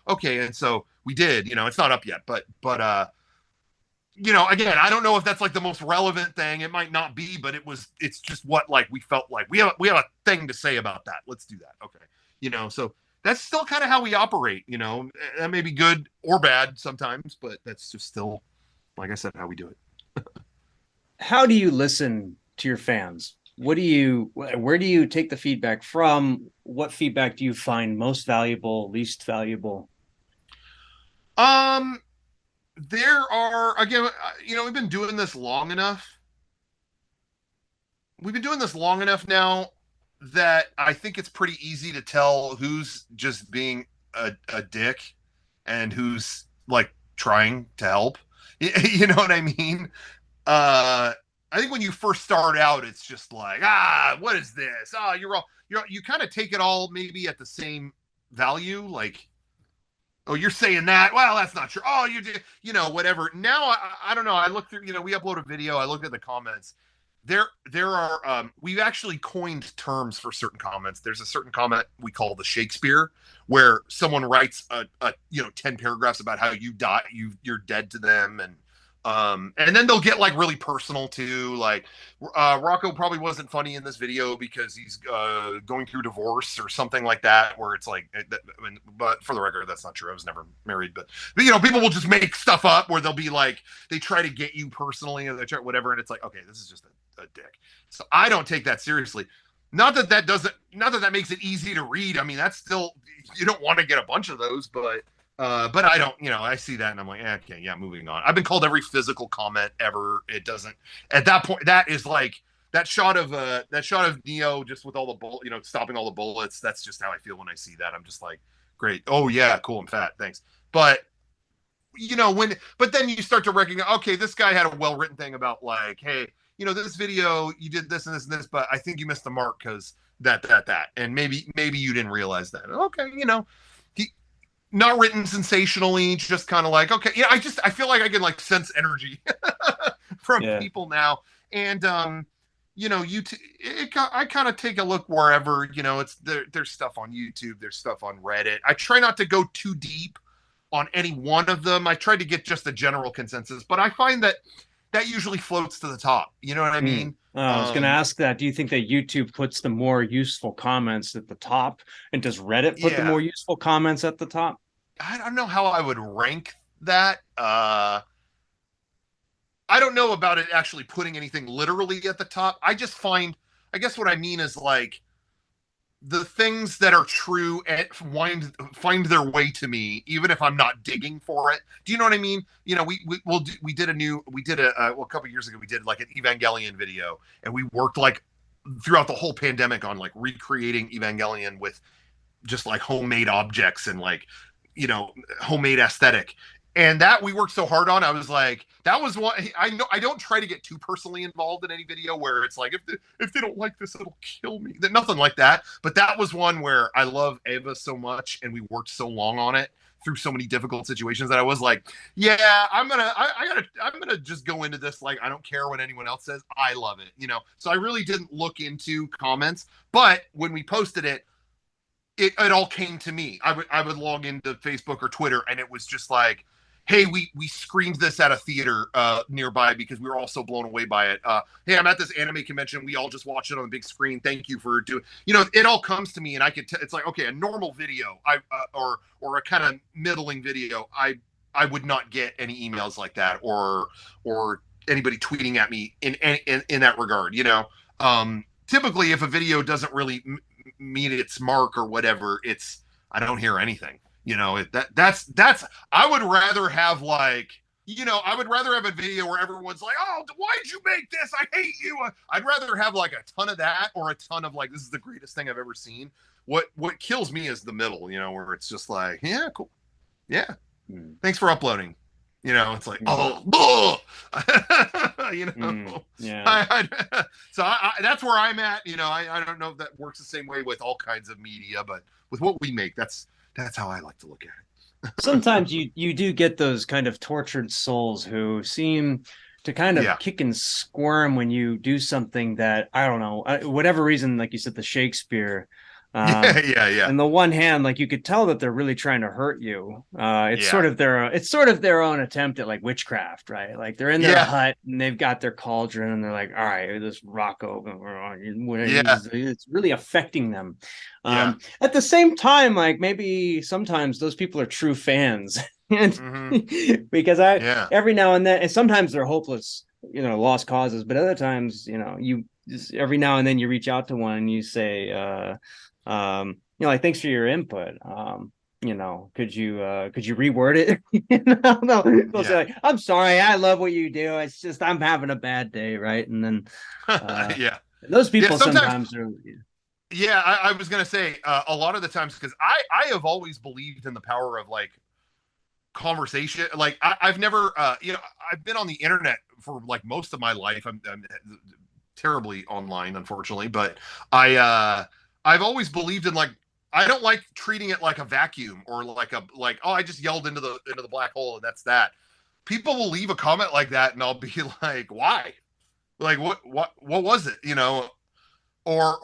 Okay. And so we did, it's not up yet, but again, I don't know if that's like the most relevant thing. It might not be, but it's just what like we felt like we have a thing to say about that. Let's do that. Okay. So that's still kind of how we operate, that may be good or bad sometimes, but that's just still, like I said, how we do it. How do you listen to your fans? Where do you take the feedback from? What feedback do you find most valuable, least valuable? There are, again, we've been doing this long enough. We've been doing this long enough now that I think it's pretty easy to tell who's just being a dick and who's like trying to help. You know what I mean? I think when you first start out, it's just like, what is this? You kind of take it all maybe at the same value. Like, oh, you're saying that. Well, that's not true. Oh, whatever. Now, I don't know. I look through, we upload a video. I look at the comments. There are, we've actually coined terms for certain comments. There's a certain comment we call the Shakespeare, where someone writes 10 paragraphs about how you die, you're dead to them. And then they'll get like really personal too. Like, Rocco probably wasn't funny in this video because he's going through divorce or something like that, where it's like, but for the record, that's not true. I was never married, but people will just make stuff up where they'll be like, they try to get you personally or they try whatever. And it's like, okay, this is just a dick. So I don't take that seriously. Not that that makes it easy to read. I mean, that's still, you don't want to get a bunch of those, but I don't, I see that and I'm like, okay, yeah, moving on. I've been called every physical comment ever. It doesn't, at that point, that is like that shot of Neo just with all the stopping all the bullets. That's just how I feel when I see that. I'm just like, great. Oh yeah, cool. I'm fat. Thanks. But but then you start to recognize, okay, this guy had a well-written thing about like, hey, this video, you did this and this and this, but I think you missed the mark because that, and maybe you didn't realize that. Okay. Not written sensationally, just kind of like, okay, I feel like I can like sense energy from people now. And, I kind of take a look wherever, there's stuff on YouTube, there's stuff on Reddit. I try not to go too deep on any one of them. I try to get just a general consensus, but I find that usually floats to the top. You know what I mean? I was going to ask that. Do you think that YouTube puts the more useful comments at the top, and does Reddit put the more useful comments at the top? I don't know how I would rank that. I don't know about it actually putting anything literally at the top. I guess what I mean is like the things that are true find their way to me, even if I'm not digging for it. Do you know what I mean? We did a couple of years ago, we did like an Evangelion video, and we worked like throughout the whole pandemic on like recreating Evangelion with just like homemade objects and like, homemade aesthetic. And that we worked so hard on, I was like, that was one. I don't try to get too personally involved in any video where it's like, if they don't like this, it'll kill me. Nothing like that. But that was one where I love Ava so much, and we worked so long on it through so many difficult situations that I was like, yeah, I'm gonna just go into this like I don't care what anyone else says. I love it, So I really didn't look into comments, but when we posted it, it all came to me. I would log into Facebook or Twitter, and it was just like, hey, we screened this at a theater nearby because we were all so blown away by it. Hey, I'm at this anime convention. We all just watched it on the big screen. Thank you for doing. It all comes to me, and I could. It's like, okay, a normal video, or a kind of middling video, I would not get any emails like that, or anybody tweeting at me in that regard. Typically, if a video doesn't really meet its mark or whatever, I don't hear anything. That's I would rather have like, I would rather have a video where everyone's like, oh, why'd you make this? I hate you. I'd rather have like a ton of that, or a ton of like, this is the greatest thing I've ever seen. What kills me is the middle, where it's just like, yeah, cool. Yeah. Thanks for uploading. It's like, oh, Yeah. So that's where I'm at. I don't know if that works the same way with all kinds of media, but with what we make, that's how I like to look at it. Sometimes you do get those kind of tortured souls who seem to kind of kick and squirm when you do something that, I don't know, whatever reason, like you said, the Shakespeare. Yeah. On the one hand, like you could tell that they're really trying to hurt you. It's sort of their own attempt at like witchcraft, right? Like they're in their hut and they've got their cauldron and they're like, all right, this Rocco, it's really affecting them. At the same time, like maybe sometimes those people are true fans, and because every now and then, and sometimes they're hopeless, lost causes, but other times, you just, every now and then you reach out to one and you say, like, thanks for your input. Could you reword it? They'll say like, I'm sorry, I love what you do. It's just I'm having a bad day, right? And then those people sometimes are. Yeah, I was gonna say a lot of the times, because I have always believed in the power of like conversation. Like I've never I've been on the internet for like most of my life. I'm terribly online, unfortunately, but I've always believed in like, I don't like treating it like a vacuum, or like a like, oh, I just yelled into the black hole and that's that. People will leave a comment like that and I'll be like, why? Like what was it? Or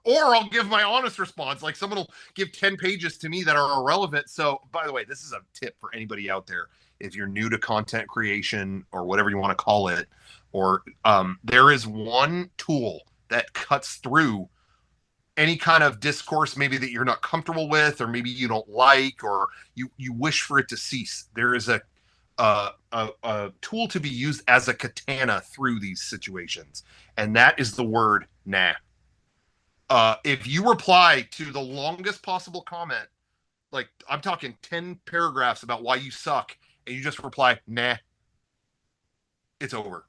I'll give my honest response. Like someone will give 10 pages to me that are irrelevant. So, by the way, this is a tip for anybody out there. If you're new to content creation or whatever you want to call it, or there is one tool that cuts through any kind of discourse maybe that you're not comfortable with, or maybe you don't like, or you wish for it to cease. There is a tool to be used as a katana through these situations, and that is the word nah. If you reply to the longest possible comment, like I'm talking 10 paragraphs about why you suck, and you just reply nah, it's over.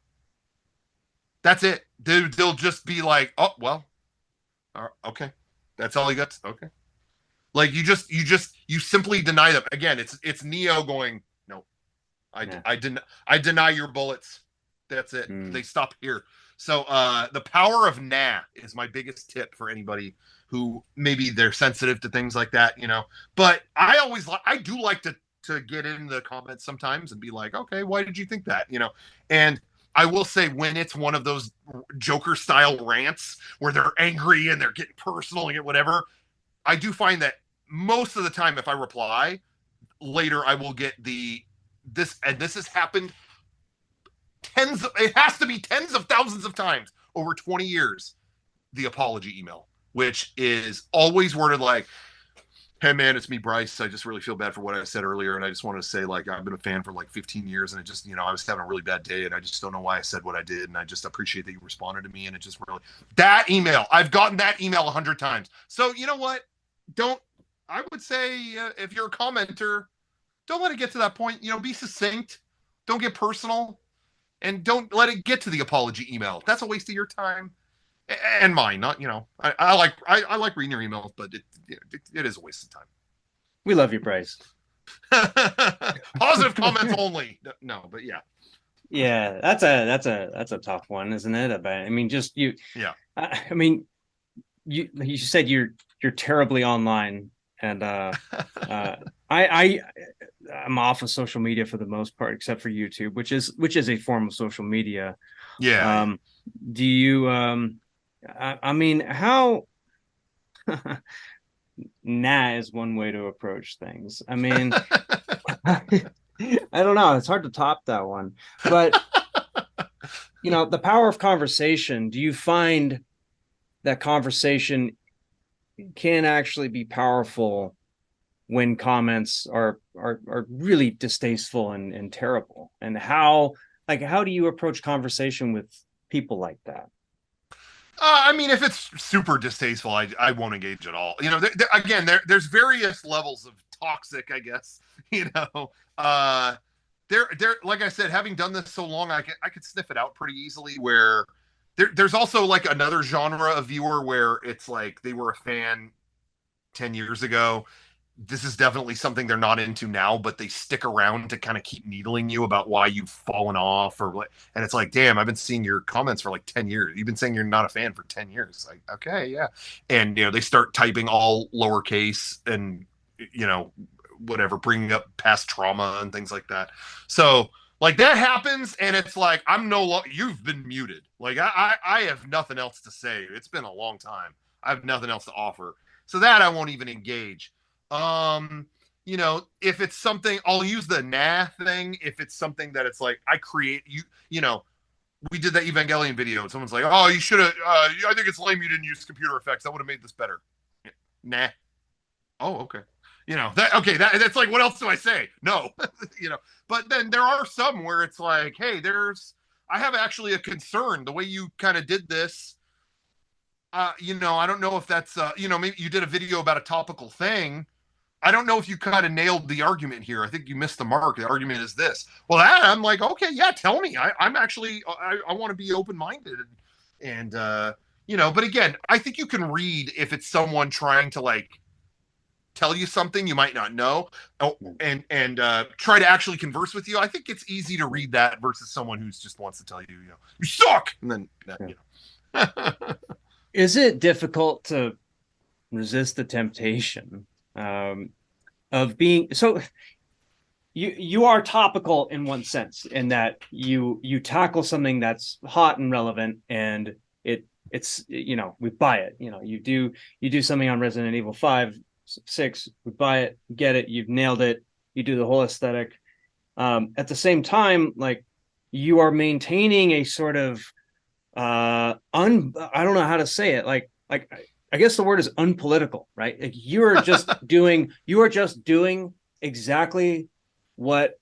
That's it. They'll just be like, oh well, okay, that's all you got. Okay, like you simply deny them. Again, it's Neo going, no, I deny your bullets. That's it. They stop here. So the power of nah is my biggest tip for anybody who maybe they're sensitive to things like that, But I do like to get in the comments sometimes and be like, okay, why did you think that? And I will say, when it's one of those Joker style rants where they're angry and they're getting personal and whatever, I do find that most of the time, if I reply later, I will get this has happened it has to be tens of thousands of times over 20 years, the apology email, which is always worded like, hey man, it's me, Bryce. I just really feel bad for what I said earlier, and I just want to say, like, I've been a fan for like 15 years, and it just, I was having a really bad day, and I just don't know why I said what I did, and I just appreciate that you responded to me, and it just really, that email, I've gotten that email 100 times. So you know what? I would say, if you're a commenter, don't let it get to that point. Be succinct. Don't get personal. And don't let it get to the apology email. That's a waste of your time and mine. Not, I like reading your emails, but it is a waste of time. We love you, Bryce. Positive comments only. No, but yeah. Yeah, that's a tough one, isn't it? I mean, just you. Yeah. I mean, you said you're terribly online, and I'm off of social media for the most part, except for YouTube, which is a form of social media. Yeah. Do you I mean, how nah is one way to approach things. I mean, I don't know, it's hard to top that one. But the power of conversation, do you find that conversation can actually be powerful when comments are really distasteful and terrible? And how do you approach conversation with people like that? I mean, if it's super distasteful, I won't engage at all. Again, there's various levels of toxic, I guess. There, like I said, having done this so long, I could sniff it out pretty easily. Where there's also like another genre of viewer where it's like they were a fan 10 years ago. This is definitely something they're not into now, but they stick around to kind of keep needling you about why you've fallen off, and it's like, damn, I've been seeing your comments for like 10 years. You've been saying you're not a fan for 10 years. Like, okay, yeah. And, they start typing all lowercase and, whatever, bringing up past trauma and things like that. So like that happens, and it's like, you've been muted. Like I have nothing else to say. It's been a long time. I have nothing else to offer. So that I won't even engage. If it's something, I'll use the nah thing. If it's something that it's like, I create we did that Evangelion video and someone's like, oh, you should have, I think it's lame you didn't use computer effects. That would have made this better. Nah. Oh, okay. That's like, what else do I say? No, but then there are some where it's like, hey, I have actually a concern the way you kind of did this. I don't know if that's, maybe you did a video about a topical thing. I don't know if you kind of nailed the argument here. I think you missed the mark. The argument is this. Well, I'm like, okay, yeah, tell me. I'm actually, I want to be open-minded. And You know, but again, I think you can read if it's someone trying to like tell you something you might not know, and try to actually converse with you. I think it's easy to read that versus someone who's just wants to tell you, you know, you suck, and then you know. Is it difficult to resist the temptation of being so? You are topical in one sense, in that you tackle something that's hot and relevant, and it's you know, we buy it. You know, you do something on Resident Evil 5, 6, we buy it, get it, you've nailed it, you do the whole aesthetic. At the same time, like, you are maintaining a sort of I don't know how to say it, like I guess the word is unpolitical, right? Like, you are just doing exactly what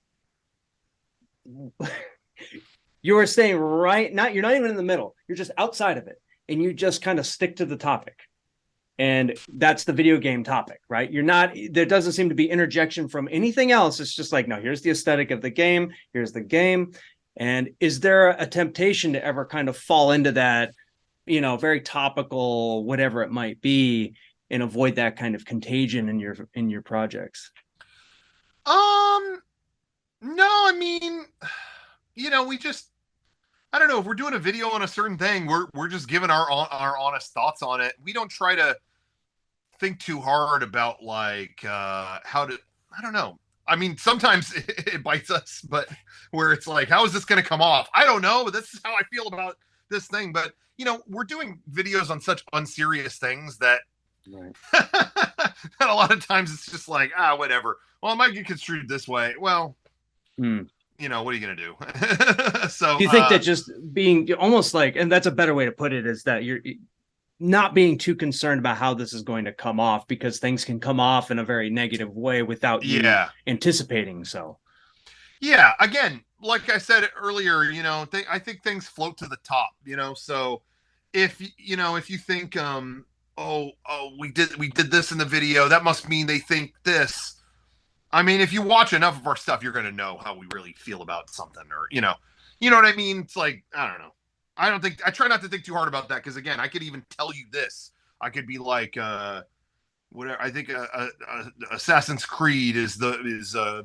you are saying, right? You're not even in the middle, you're just outside of it, and you just kind of stick to the topic. And that's the video game topic, right? There doesn't seem to be interjection from anything else. It's just like, no, here's the aesthetic of the game. Here's the game. And is there a temptation to ever kind of fall into that, you know, very topical, whatever it might be, and avoid that kind of contagion in your projects? No, I mean, you know, I don't know, if we're doing a video on a certain thing, we're just giving our honest thoughts on it. We don't try to think too hard about like how to, I don't know. I mean, sometimes it bites us, but where it's like, how is this going to come off? I don't know, but this is how I feel about this thing. But, you know, we're doing videos on such unserious things that, right. that a lot of times it's just like, whatever. Well, it might get construed this way. Well, you know, what are you going to do? So do you think that just being almost like, and that's a better way to put it, is that you're not being too concerned about how this is going to come off, because things can come off in a very negative way without you anticipating. So, yeah, again, like I said earlier, you know, I think things float to the top, you know. So if you think, we did this in the video, that must mean they think this. I mean, if you watch enough of our stuff, you're going to know how we really feel about something, or, you know what I mean? It's like, I don't know. I try not to think too hard about that, because again, I could even tell you this. I could be like, whatever. I think Assassin's Creed is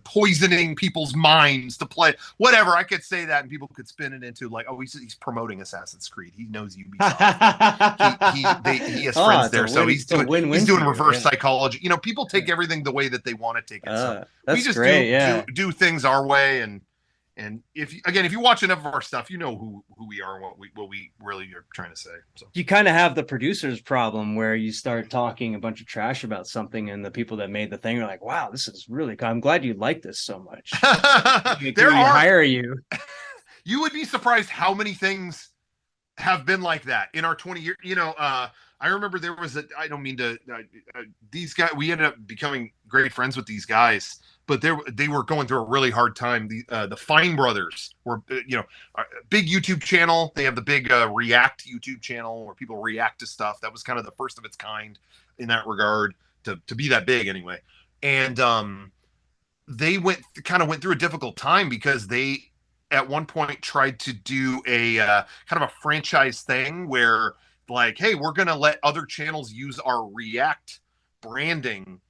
poisoning people's minds to play whatever. I could say that, and people could spin it into like, oh, he's promoting Assassin's Creed. He knows Ubisoft. he has friends there, so he's doing reverse psychology. You know, people take everything the way that they want to take it. So we just do things our way, and if you watch enough of our stuff, you know who we are and what we really are trying to say. So you kind of have the producer's problem, where you start talking a bunch of trash about something, and the people that made the thing are like, "Wow, this is really cool. I'm glad you like this so much." Hire you. You would be surprised how many things have been like that in our 20 years. You know, I remember there was I don't mean to. These guys, we ended up becoming great friends with these guys. But they were going through a really hard time. The Fine Brothers were, you know, a big YouTube channel. They have the big React YouTube channel where people react to stuff. That was kind of the first of its kind in that regard, to be that big anyway. And they went through a difficult time, because they at one point tried to do a kind of a franchise thing where, like, hey, we're going to let other channels use our React branding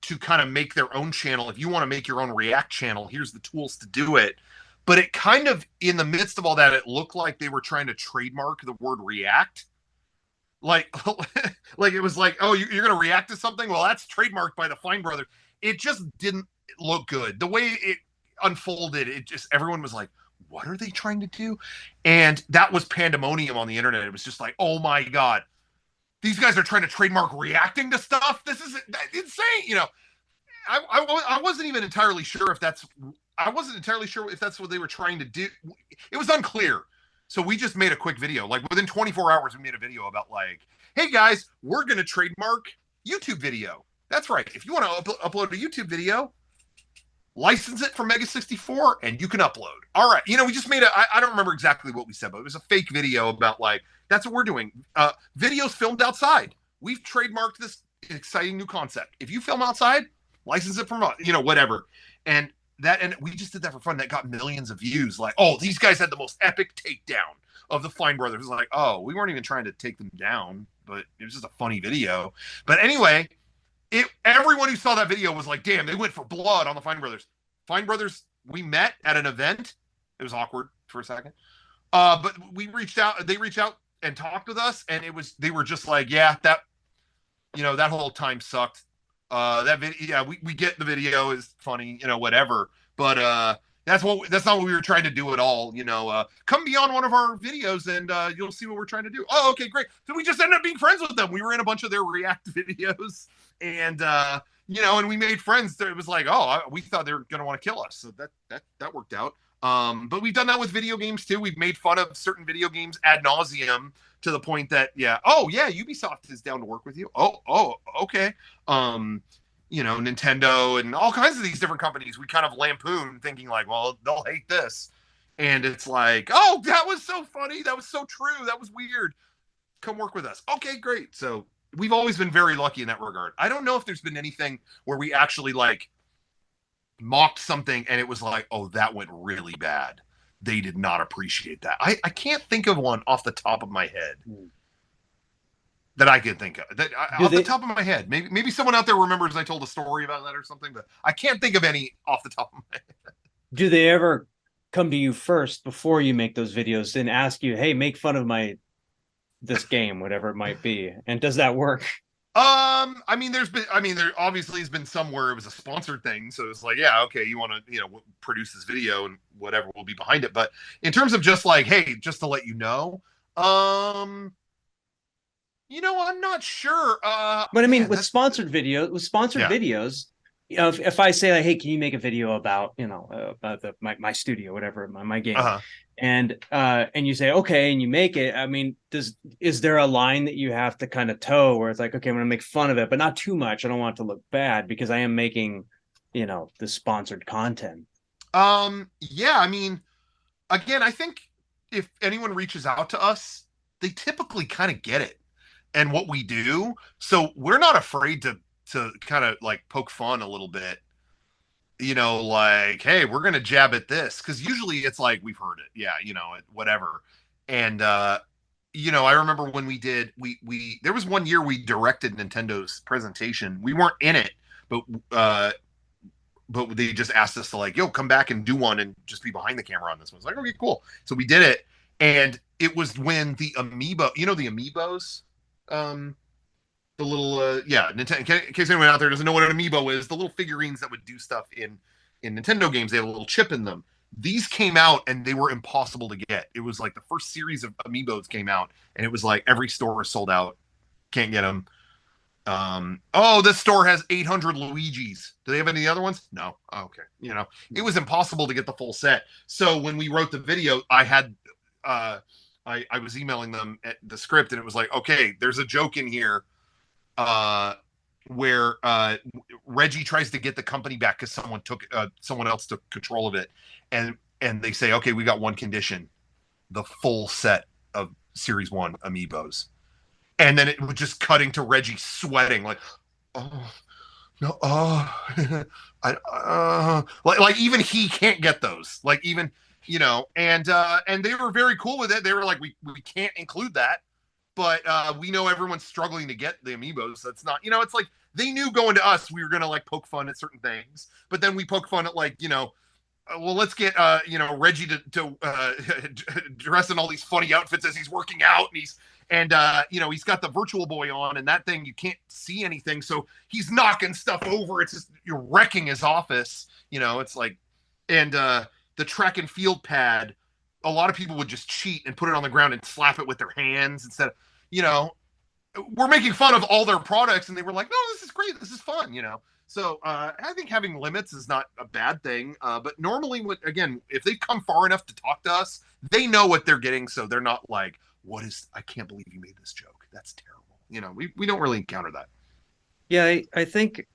to kind of make their own channel. If you want to make your own React channel, here's the tools to do it. But it kind of, in the midst of all that, it looked like they were trying to trademark the word React. Like, like it was like, oh, you're going to react to something? Well, that's trademarked by the Fine Brothers. It just didn't look good. The way it unfolded, everyone was like, what are they trying to do? And that was pandemonium on the internet. It was just like, oh my God, these guys are trying to trademark reacting to stuff. This is insane. You know, I wasn't even entirely sure if that's what they were trying to do. It was unclear. So we just made a quick video. Like, within 24 hours, we made a video about like, hey guys, we're going to trademark YouTube video. That's right. If you want to upload a YouTube video, license it from Mega64 and you can upload. All right. You know, we just made I don't remember exactly what we said, but it was a fake video about like, that's what we're doing. Videos filmed outside. We've trademarked this exciting new concept. If you film outside, license it from, you know, whatever. And and we just did that for fun. That got millions of views. Like, oh, these guys had the most epic takedown of the Fine Brothers. It was like, oh, we weren't even trying to take them down, but it was just a funny video. But anyway, everyone who saw that video was like, damn, they went for blood on the Fine Brothers. Fine Brothers, we met at an event. It was awkward for a second. But they reached out and talked with us, and they were just like, yeah, that whole time sucked. That video, yeah, we get the video is funny, whatever. But that's not what we were trying to do at all. Come be on one of our videos and you'll see what we're trying to do. Oh, okay, great. So we just ended up being friends with them. We were in a bunch of their React videos, and and we made friends. It was like, oh, we thought they were gonna want to kill us, so that worked out. But we've done that with video games too. We've made fun of certain video games ad nauseum to the point that, Ubisoft is down to work with you. Oh, okay. Nintendo and all kinds of these different companies we kind of lampoon, thinking like, well, they'll hate this. And it's like, oh, that was so funny. That was so true. That was weird. Come work with us. Okay, great. So we've always been very lucky in that regard. I don't know if there's been anything where we actually like mocked something and it was like, oh, that went really bad. They did not appreciate that. I can't think of one off the top of my head that I can think of. The top of my head. Maybe someone out there remembers I told a story about that or something, but I can't think of any off the top of my head. Do they ever come to you first before you make those videos and ask you, hey, make fun of this game, whatever it might be? And does that work? There obviously has been some where it was a sponsored thing. So it's like, yeah, okay, you want to, produce this video and whatever will be behind it. But in terms of just like, hey, just to let you know, I'm not sure. But I mean, with sponsored videos, if I say like, hey, can you make a video about, my studio, whatever, my game, and you say, okay, and you make it. I mean, is there a line that you have to kind of toe where it's like, okay, I'm going to make fun of it, but not too much. I don't want it to look bad because I am making, the sponsored content. Yeah, I mean, again, I think if anyone reaches out to us, they typically kind of get it and what we do. So we're not afraid to kind of like poke fun a little bit, like, hey, we're going to jab at this. Cause usually it's like, we've heard it. Yeah. Whatever. And, I remember when we there was one year we directed Nintendo's presentation. We weren't in it, but they just asked us to like, yo, come back and do one and just be behind the camera on this one. It's like, okay, cool. So we did it. And it was when the amiibo, the amiibos, the little Nintendo, in case anyone out there doesn't know what an amiibo is, the little figurines that would do stuff in Nintendo games, they have a little chip in them. These came out and they were impossible to get. It was like the first series of amiibos came out and it was like every store is sold out, can't get them. This store has 800 Luigis. Do they have any other ones? No. Okay. It was impossible to get the full set. So when we wrote the video, I had I was emailing them at the script and it was like, okay, there's a joke in here where Reggie tries to get the company back because someone else took control of it, and they say, okay, we got one condition: the full set of Series 1 amiibos. And then it was just cutting to Reggie sweating, like, oh no, like even he can't get those, like even and they were very cool with it. They were like, we can't include that. But we know everyone's struggling to get the amiibos. So it's not, it's like they knew going to us we were gonna like poke fun at certain things, but then we poke fun at like, well, let's get Reggie to dress in all these funny outfits as he's working out, and he's got the Virtual Boy on, and that thing you can't see anything, so he's knocking stuff over. It's just you're wrecking his office. It's like, and the track and field pad. A lot of people would just cheat and put it on the ground and slap it with their hands instead of, we're making fun of all their products and they were like, no, this is great. This is fun, So I think having limits is not a bad thing. But normally, if they come far enough to talk to us, they know what they're getting. So they're not like, I can't believe you made this joke. That's terrible. We don't really encounter that. Yeah, I think,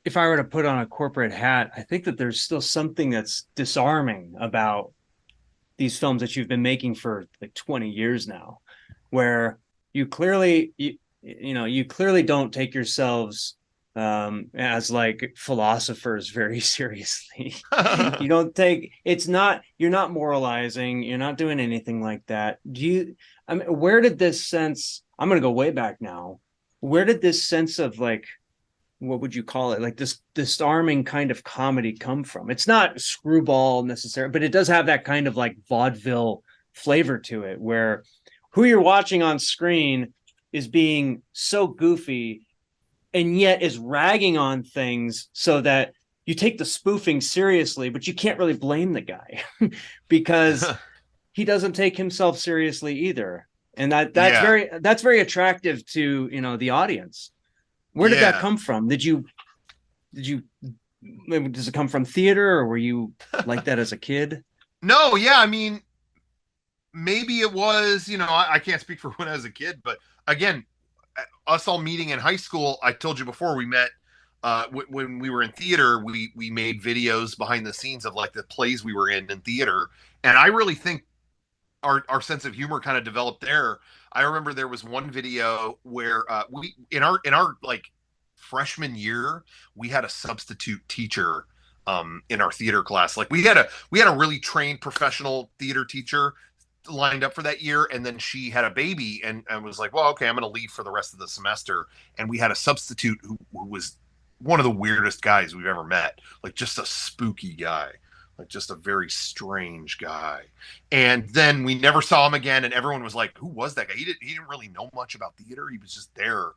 if I were to put on a corporate hat, I think that there's still something that's disarming about these films that you've been making for like 20 years now, where you clearly don't take yourselves as like philosophers very seriously. You don't take you're not moralizing, you're not doing anything like that. I mean, where did this sense, I'm gonna go way back now, where did this sense of like, what would you call it, like this disarming kind of comedy come from? It's not screwball necessarily, but it does have that kind of like vaudeville flavor to it, where who you're watching on screen is being so goofy and yet is ragging on things, so that you take the spoofing seriously, but you can't really blame the guy because he doesn't take himself seriously either. And Yeah. that's very attractive to, you know, the audience. Where did that Yeah. come from? Does it come from theater, or were you like that as a kid? No, yeah, I mean, maybe it was, you know, I can't speak for when I was a kid, but again, us all meeting in high school, I told you before we met, when we were in theater, we made videos behind the scenes of like the plays we were in theater, and I really think our sense of humor kind of developed there. I remember there was one video where we in our like freshman year, we had a substitute teacher in our theater class. Like we had a really trained professional theater teacher lined up for that year, and then she had a baby and was like, well, okay, I'm gonna leave for the rest of the semester. And we had a substitute who was one of the weirdest guys we've ever met, like just a spooky guy, like just a very strange guy. And then we never saw him again, and everyone was like, who was that guy? He didn't really know much about theater, he was just there,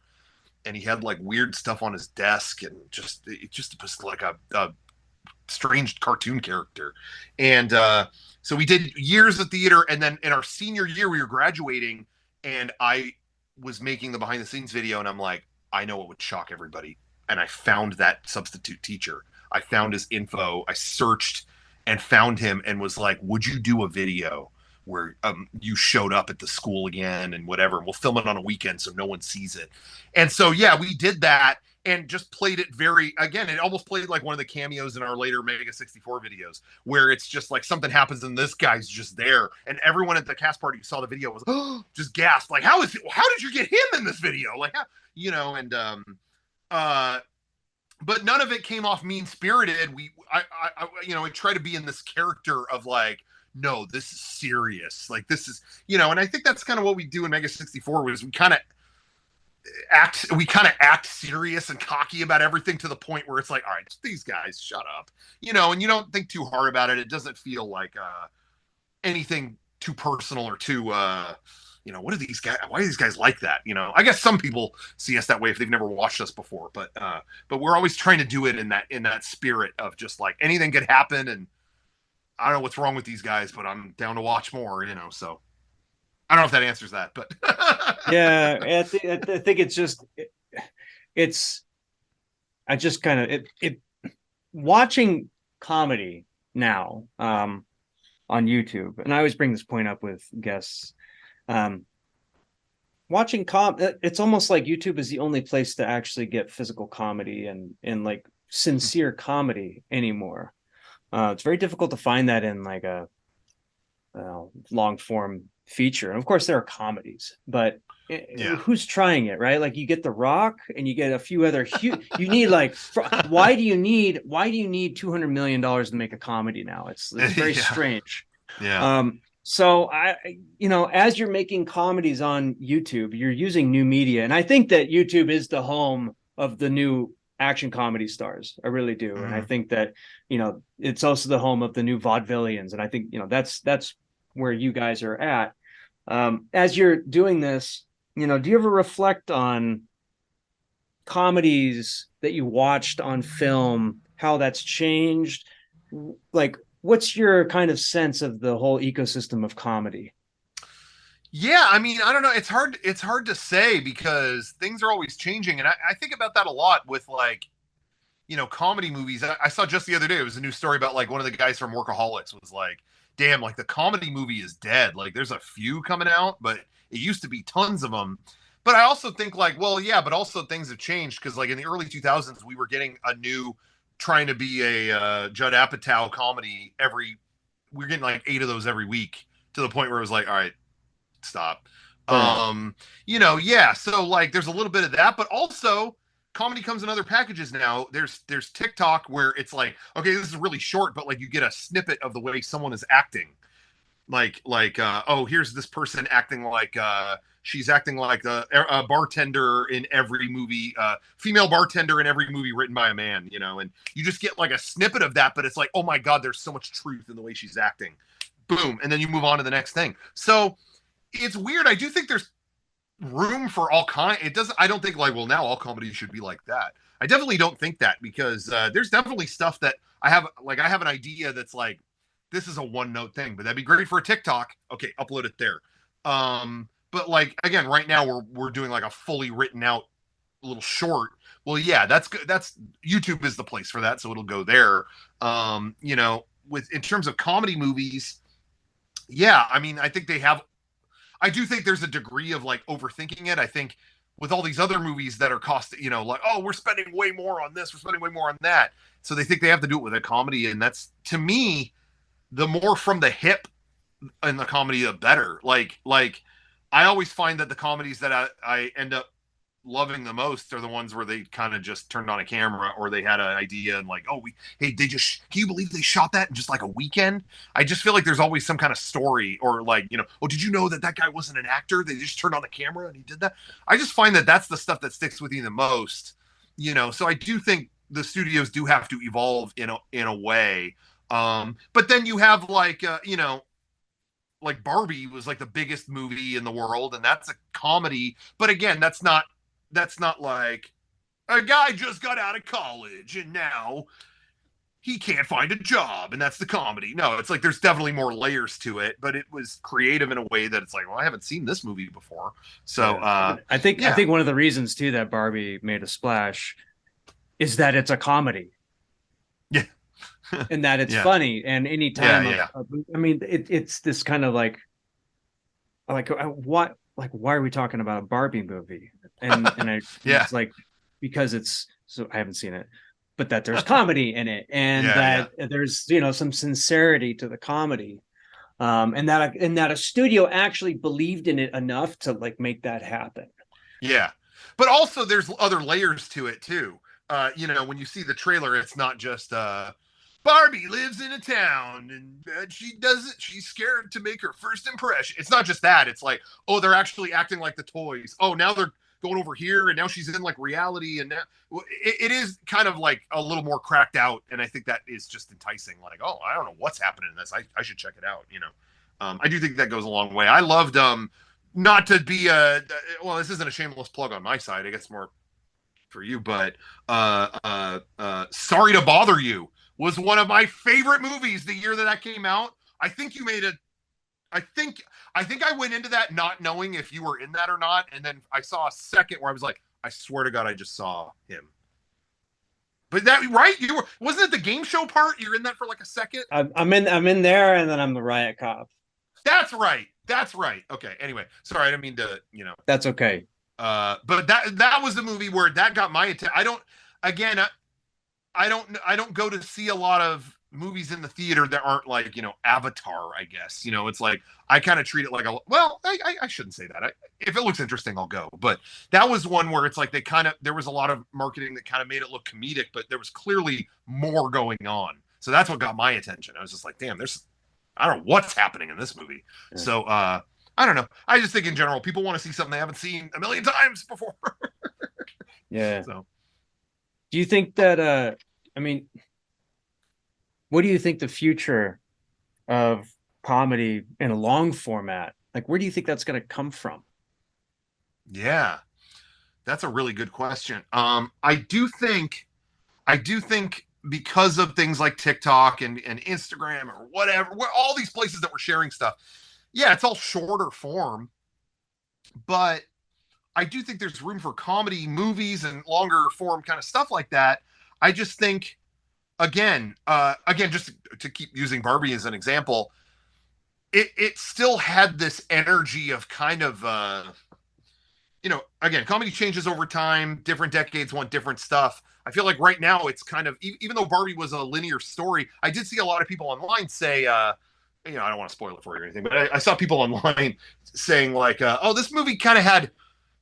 and he had like weird stuff on his desk, and it just was like a strange cartoon character. And so we did years of theater, and then in our senior year we were graduating, and I was making the behind the scenes video, and I'm like, I know what would shock everybody. And I found that substitute teacher. I found his info. I searched and found him and was like, would you do a video where you showed up at the school again and whatever, and we'll film it on a weekend so no one sees it. And so yeah, we did that and just played it very, again, it almost played like one of the cameos in our later Mega64 videos, where it's just like something happens and this guy's just there, and everyone at the cast party who saw the video was just gasped, like, how did you get him in this video, like, how, you know. And uh but none of it came off mean spirited. I you know, I try to be in this character of like, no, this is serious, like this is, you know. And I think that's kind of what we do in Mega64, was we kind of act serious and cocky about everything, to the point where it's like, all right, these guys shut up, you know. And you don't think too hard about it. It doesn't feel like anything too personal or too you know, what are these guys, why are these guys like that, you know. I guess some people see us that way if they've never watched us before, but we're always trying to do it in that spirit of just like anything could happen, and I don't know what's wrong with these guys, but I'm down to watch more, you know. So I don't know if that answers that, but Yeah, I think it's just it's I just kind of it watching comedy now on YouTube, and I always bring this point up with guests. Um, Watching it's almost like YouTube is the only place to actually get physical comedy and like sincere comedy anymore. It's very difficult to find that in like a long form feature. And of course there are comedies, but yeah. who's trying it, right? Like you get The Rock and you get a few other you need like why do you need $200 million to make a comedy now? It's very Yeah. strange. Yeah. So you know, as you're making comedies on YouTube, you're using new media, and I think that YouTube is the home of the new action comedy stars. I really do. And I think that, you know, it's also the home of the new vaudevillians, and I think, you know, that's where you guys are at. As you're doing this, you know, do you ever reflect on comedies that you watched on film, how that's changed? Like, what's your kind of sense of the whole ecosystem of comedy? Yeah, I mean, I don't know. It's hard to say because things are always changing. And I think about that a lot with like, you know, comedy movies. I saw just the other day, it was a new story about like one of the guys from Workaholics was like, damn, like the comedy movie is dead. Like there's a few coming out, but it used to be tons of them. But I also think like, well, yeah, but also things have changed, because like in the early 2000s, we were getting a new, trying to be a Judd Apatow comedy we are getting like 8 of those every week, to the point where it was like, all right, stop. Right. You know, yeah. So like there's a little bit of that, but also comedy comes in other packages now. There's TikTok where it's like, okay, this is really short, but like you get a snippet of the way someone is acting. Oh, here's this person acting like she's acting like a bartender in every movie, female bartender in every movie written by a man, you know, and you just get like a snippet of that, but it's like, oh my God, there's so much truth in the way she's acting. Boom. And then you move on to the next thing. So it's weird. I do think there's room for all kind. I don't think like, well, now all comedy should be like that. I definitely don't think that, because there's definitely stuff that I have an idea that's like, this is a one note thing, but that'd be great for a TikTok. Okay, upload it there. But like, again, right now we're doing like a fully written out little short. Well, yeah, that's good. That's YouTube is the place for that, so it'll go there. You know, in terms of comedy movies, yeah, I mean, I do think there's a degree of like overthinking it. I think with all these other movies that are like, oh, we're spending way more on this, we're spending way more on that. So they think they have to do it with a comedy. And that's, to me, the more from the hip in the comedy, the better. Like I always find that the comedies that I end up loving the most are the ones where they kind of just turned on a camera, or they had an idea and like, oh, can you believe they shot that in just like a weekend? I just feel like there's always some kind of story, or like, you know, oh, did you know that guy wasn't an actor? They just turned on the camera and he did that. I just find that that's the stuff that sticks with you the most, you know? So I do think the studios do have to evolve in a way. But then you have like, you know, like Barbie was like the biggest movie in the world, and that's a comedy. But again, that's not like a guy just got out of college and now he can't find a job, and that's the comedy. No, it's like there's definitely more layers to it, but it was creative in a way that it's like, well, I haven't seen this movie before. So I think one of the reasons too that Barbie made a splash is that it's a comedy. Yeah. And that it's funny, and anytime I mean, it's this kind of like what, like, why are we talking about a Barbie movie? And it's like, because it's, so I haven't seen it, but that there's comedy in it, and there's, you know, some sincerity to the comedy, and that a studio actually believed in it enough to like make that happen. Yeah, but also there's other layers to it too. You know, when you see the trailer, it's not just Barbie lives in a town and she's scared to make her first impression. It's not just that. It's like, oh, they're actually acting like the toys. Oh, now they're going over here, and now she's in like reality. And now it is kind of like a little more cracked out. And I think that is just enticing. Like, oh, I don't know what's happening in this. I should check it out. You know, I do think that goes a long way. I loved, not to be well, this isn't a shameless plug on my side. I guess more for you, but Sorry to Bother You was one of my favorite movies the year that came out. I think you made I think I went into that not knowing if you were in that or not, and then I saw a second where I was like, I swear to God, I just saw him. But that, right? Wasn't it the game show part? You're in that for like a second. I'm in there, and then I'm the riot cop. That's right. Okay. Anyway, sorry, I didn't mean to. You know. That's okay. But that was the movie where that got my attention. I don't go to see a lot of movies in the theater that aren't like, you know, Avatar, I guess. You know, it's like, I kind of treat it like I shouldn't say that. If it looks interesting, I'll go. But that was one where it's like there was a lot of marketing that kind of made it look comedic, but there was clearly more going on. So that's what got my attention. I was just like, damn, I don't know what's happening in this movie. Yeah. So, I don't know. I just think in general, people want to see something they haven't seen a million times before. Yeah. So. Do you think that, I mean, what do you think the future of comedy in a long format, like, where do you think that's going to come from? Yeah, that's a really good question. I do think because of things like TikTok and Instagram or whatever, all these places that we're sharing stuff, yeah, it's all shorter form, but I do think there's room for comedy movies and longer form kind of stuff like that. I just think, again, just to keep using Barbie as an example, it still had this energy of kind of, you know, again, comedy changes over time. Different decades want different stuff. I feel like right now it's kind of, even though Barbie was a linear story, I did see a lot of people online say, you know, I don't want to spoil it for you or anything, but I saw people online saying like, oh, this movie kind of had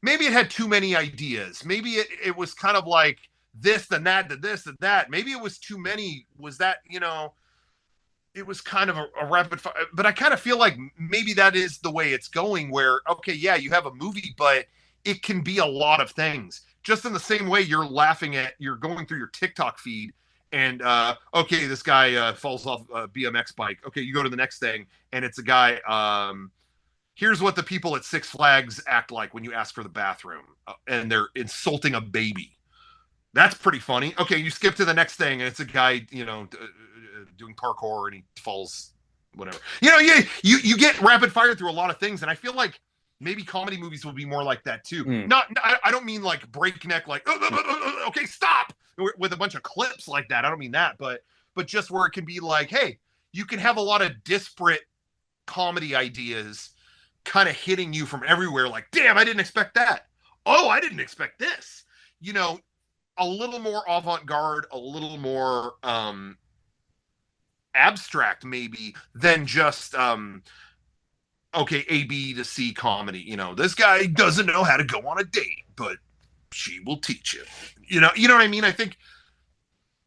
maybe it had too many ideas. Maybe it was kind of like this, then that, then this, and that. Maybe it was too many. Was that, you know, it was kind of a rapid fire. But I kind of feel like maybe that is the way it's going, where, okay, yeah, you have a movie, but it can be a lot of things. Just in the same way you're going through your TikTok feed and, okay, this guy falls off a BMX bike. Okay, you go to the next thing and it's a guy, here's what the people at Six Flags act like when you ask for the bathroom, and they're insulting a baby. That's pretty funny. Okay, you skip to the next thing, and it's a guy, you know, doing parkour, and he falls, whatever. You know, you get rapid fire through a lot of things, and I feel like maybe comedy movies will be more like that too. I don't mean like breakneck, like okay, stop, with a bunch of clips like that. I don't mean that, but just where it can be like, hey, you can have a lot of disparate comedy ideas kind of hitting you from everywhere, like, damn, I didn't expect that. Oh, I didn't expect this. You know, a little more avant-garde, a little more abstract maybe than just okay, A, B to C comedy. You know, this guy doesn't know how to go on a date, but she will teach him. You know what I mean? I think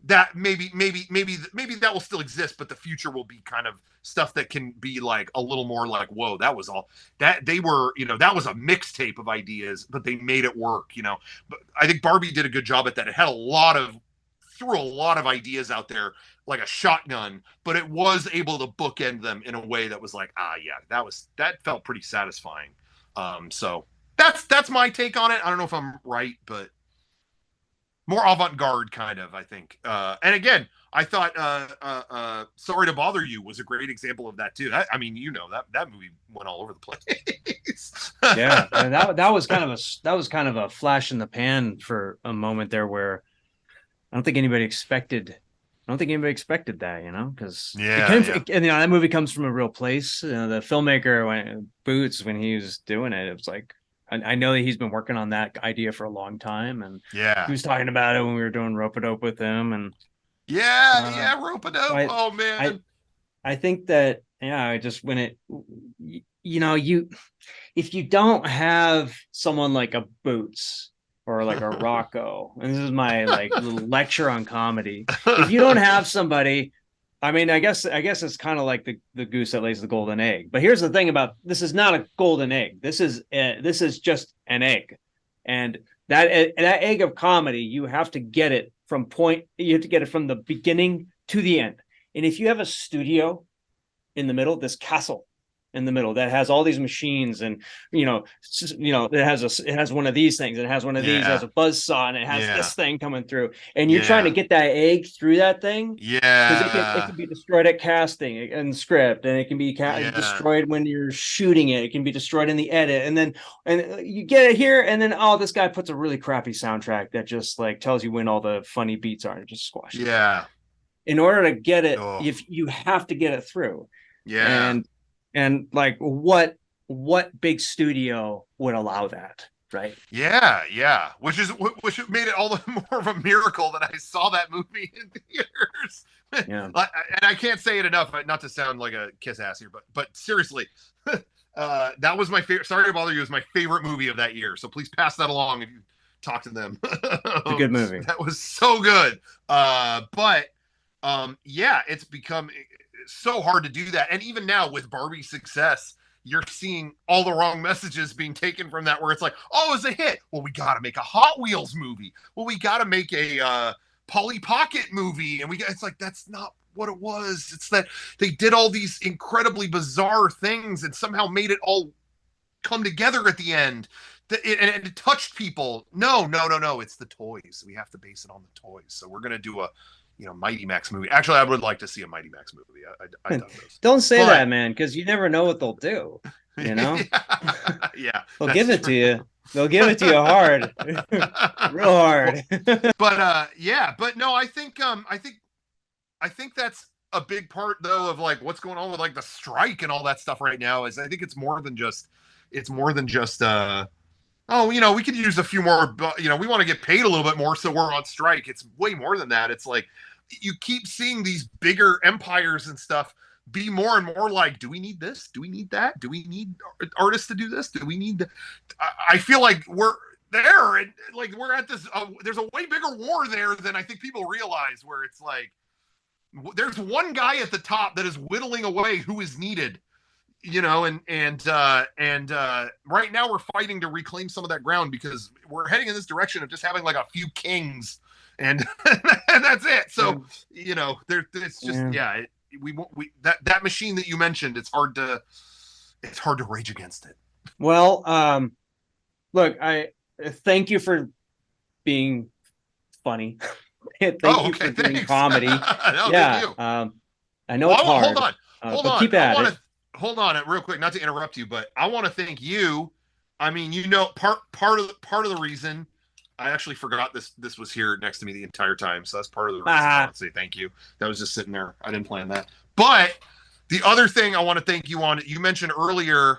that maybe that will still exist, but the future will be kind of stuff that can be like a little more like, whoa, that was all that they were, you know, that was a mixtape of ideas, but they made it work, you know. But I think Barbie did a good job at that. It had threw a lot of ideas out there like a shotgun, but it was able to bookend them in a way that was like, yeah, that felt pretty satisfying. So that's my take on it. I don't know if I'm right, but more avant-garde kind of, I think. And again, I thought Sorry to Bother You was a great example of that too. I mean, you know, that movie went all over the place. Yeah, that was kind of a flash in the pan for a moment there, where I don't think anybody expected that, you know, because you know, that movie comes from a real place. You know, the filmmaker Boots, when he was doing it, it was like, I know that he's been working on that idea for a long time, and he was talking about it when we were doing Rope-a-Dope with him, and Rope-a-Dope. Oh man, I think that, yeah, just when it, you know, if you don't have someone like a Boots or like a Rocco, and this is my like little lecture on comedy, if you don't have somebody, I mean, I guess it's kind of like the goose that lays the golden egg. But here's the thing about this: is not a golden egg. This is just an egg, and that egg of comedy, you have to get it from the beginning to the end. And if you have a studio in the middle, this castle in the middle that has all these machines, and you know, it has one of these things, and it has one of these, it has a buzz saw, and it has this thing coming through, and you're trying to get that egg through that thing, because it can be destroyed at casting and script, and it can be destroyed when you're shooting it. It can be destroyed in the edit, and you get it here, and then this guy puts a really crappy soundtrack that just like tells you when all the funny beats are, and just squash it. In order to get it, if you have to get it through, and like what big studio would allow that, right? Which made it all the more of a miracle that I saw that movie in theaters. And I can't say it enough, not to sound like a kiss ass here, but seriously, that was my favorite. Sorry to Bother You is my favorite movie of that year, so please pass that along if you talk to them. It's a good movie. That was so good. It's become so hard to do that, and even now with Barbie's success, you're seeing all the wrong messages being taken from that, where it's like, oh, it's a hit, well, we got to make a Hot Wheels movie, well, we got to make a Polly Pocket movie, and it's like, that's not what it was. It's that they did all these incredibly bizarre things and somehow made it all come together at the end, and it touched people. No, it's the toys. We have to base it on the toys, so we're gonna do a Mighty Max movie. Actually, I would like to see a Mighty Max movie. I done those. Don't say that, man, because you never know what they'll do. You know? They'll give it to you. They'll give it to you hard, real hard. But no, I think that's a big part though of like what's going on with like the strike and all that stuff right now. Is I think it's more than just we could use a few more, we want to get paid a little bit more, so we're on strike. It's way more than that. It's like you keep seeing these bigger empires and stuff be more and more like, do we need this? Do we need that? Do we need artists to do this? Do we need I feel like we're there, and like we're at this there's a way bigger war there than I think people realize, where it's like there's one guy at the top that is whittling away who is needed, you know, and right now we're fighting to reclaim some of that ground, because we're heading in this direction of just having like a few kings, and and that's it. So you know, it's just we that machine that you mentioned, it's hard to rage against it. Well, look, I thank you for being funny. Thank you for doing comedy. No, yeah, I know it's hard. Hold on. Keep at it. Hold on, real quick. Not to interrupt you, but I want to thank you. I mean, you know, part of the reason I actually forgot this was here next to me the entire time, so that's part of the reason I want to say thank you. That was just sitting there. I didn't plan that. But the other thing I want to thank you on, you mentioned earlier,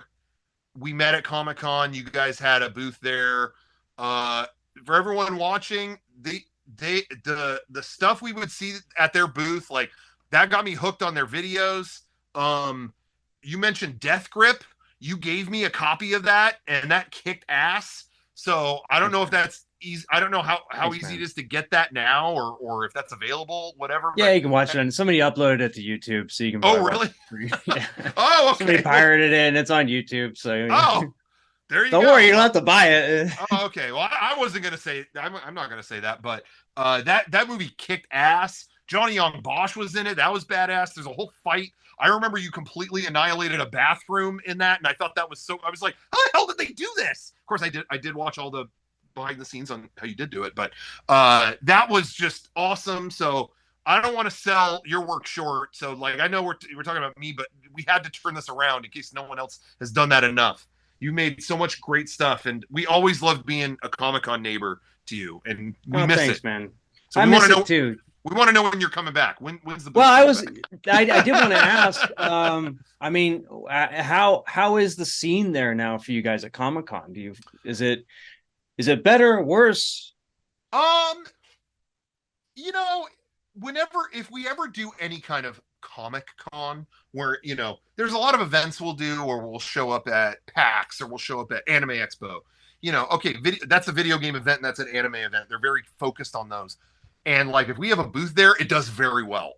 we met at Comic-Con. You guys had a booth there. For everyone watching, the stuff we would see at their booth, like that got me hooked on their videos. You mentioned Death Grip. You gave me a copy of that, and that kicked ass. So I don't know if that's easy. I don't know how easy it is to get that now, or if that's available, whatever. Yeah, you can watch it, and somebody uploaded it to YouTube, so you can. Oh, really? Yeah. Oh, okay. Somebody pirated it, and it's on YouTube. So there you go. Don't worry, you don't have to buy it. Oh, okay. Well, I wasn't gonna say. I'm not gonna say that, but that movie kicked ass. Johnny Young Bosch was in it. That was badass. There's a whole fight. I remember you completely annihilated a bathroom in that, and I thought that was so. I was like, how the hell did they do this? Of course, I did watch all the behind the scenes on how you did do it, but that was just awesome. So I don't want to sell your work short. So like, I know we're talking about me, but we had to turn this around in case no one else has done that enough. You made so much great stuff, and we always loved being a Comic-Con neighbor to you, and we miss it, man. So I miss it too. We want to know when you're coming back. When's the booth? Well, I did want to ask. I mean, how is the scene there now for you guys at Comic-Con? Is it better, worse? You know, if we ever do any kind of Comic-Con where, you know, there's a lot of events we'll do, or we'll show up at PAX, or we'll show up at Anime Expo. You know, okay, that's a video game event, and that's an anime event. They're very focused on those. And like, if we have a booth there, it does very well.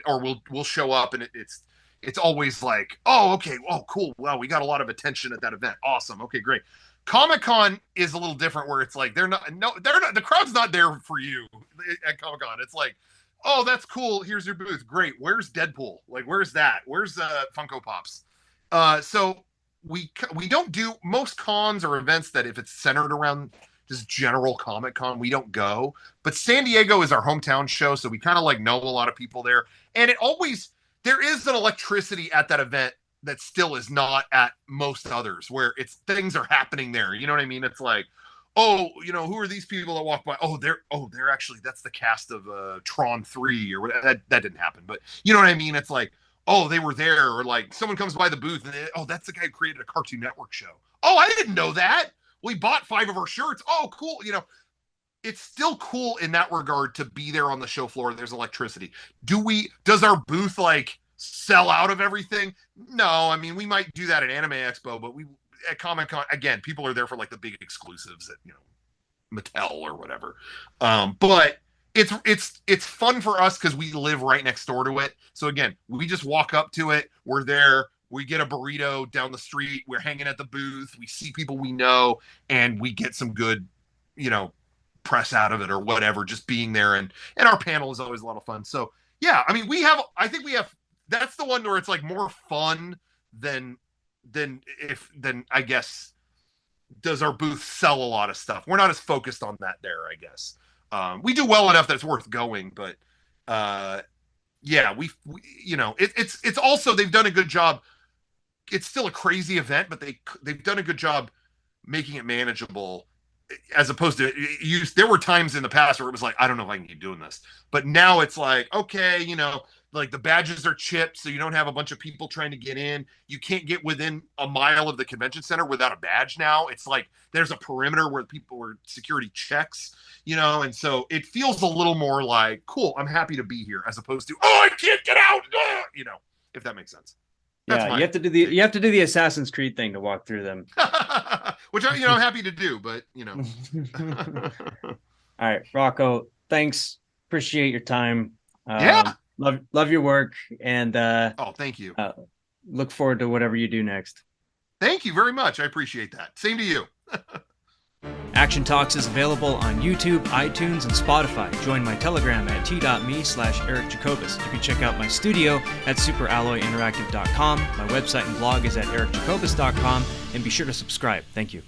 Or we'll show up, and it's always like, oh, okay, oh, cool. Wow, we got a lot of attention at that event. Awesome. Okay, great. Comic-Con is a little different, where it's like they're not, the crowd's not there for you at Comic-Con. It's like, oh, that's cool. Here's your booth. Great. Where's Deadpool? Like, where's that? Where's Funko Pops? So we don't do most cons or events that if it's centered around just general Comic-Con, we don't go. But San Diego is our hometown show, so we kind of like know a lot of people there. And there is an electricity at that event that still is not at most others, where things are happening there. You know what I mean? It's like, oh, you know, who are these people that walk by? Oh, they're actually, that's the cast of Tron 3 or whatever. That didn't happen, but you know what I mean? It's like, oh, they were there, or like someone comes by the booth and oh, that's the guy who created a Cartoon Network show. Oh, I didn't know that. We bought 5 of our shirts. Oh, cool. You know, it's still cool in that regard to be there on the show floor. There's electricity. Does our booth like sell out of everything? No, I mean, we might do that at Anime Expo, but at Comic-Con, again, people are there for like the big exclusives at, you know, Mattel or whatever. But it's fun for us because we live right next door to it. So again, we just walk up to it. We're there. We get a burrito down the street. We're hanging at the booth. We see people we know, and we get some good, you know, press out of it or whatever, just being there. And our panel is always a lot of fun. So yeah, I mean, I think we have, that's the one where it's like more fun than I guess, does our booth sell a lot of stuff? We're not as focused on that there, I guess. We do well enough that it's worth going, but yeah, we you know, it's also, they've done a good job. It's still a crazy event, but they've done a good job making it manageable, as opposed to there were times in the past where it was like, I don't know if I can keep doing this, but now it's like, okay, you know, like the badges are chipped, so you don't have a bunch of people trying to get in. You can't get within a mile of the convention center without a badge now. It's like there's a perimeter where security checks, you know, and so it feels a little more like, cool, I'm happy to be here, as opposed to, oh, I can't get out, you know. if that makes sense. That's Yeah, you have to do the Assassin's Creed thing to walk through them. Which I'm happy to do, but All right, Rocco, thanks. Appreciate your time. Yeah. Love your work, and oh, thank you. Look forward to whatever you do next. Thank you very much. I appreciate that. Same to you. Action Talks is available on YouTube, iTunes, and Spotify. Join my Telegram at t.me/Eric Jacobus. You can check out my studio at superalloyinteractive.com. My website and blog is at ericjacobus.com, and be sure to subscribe. Thank you.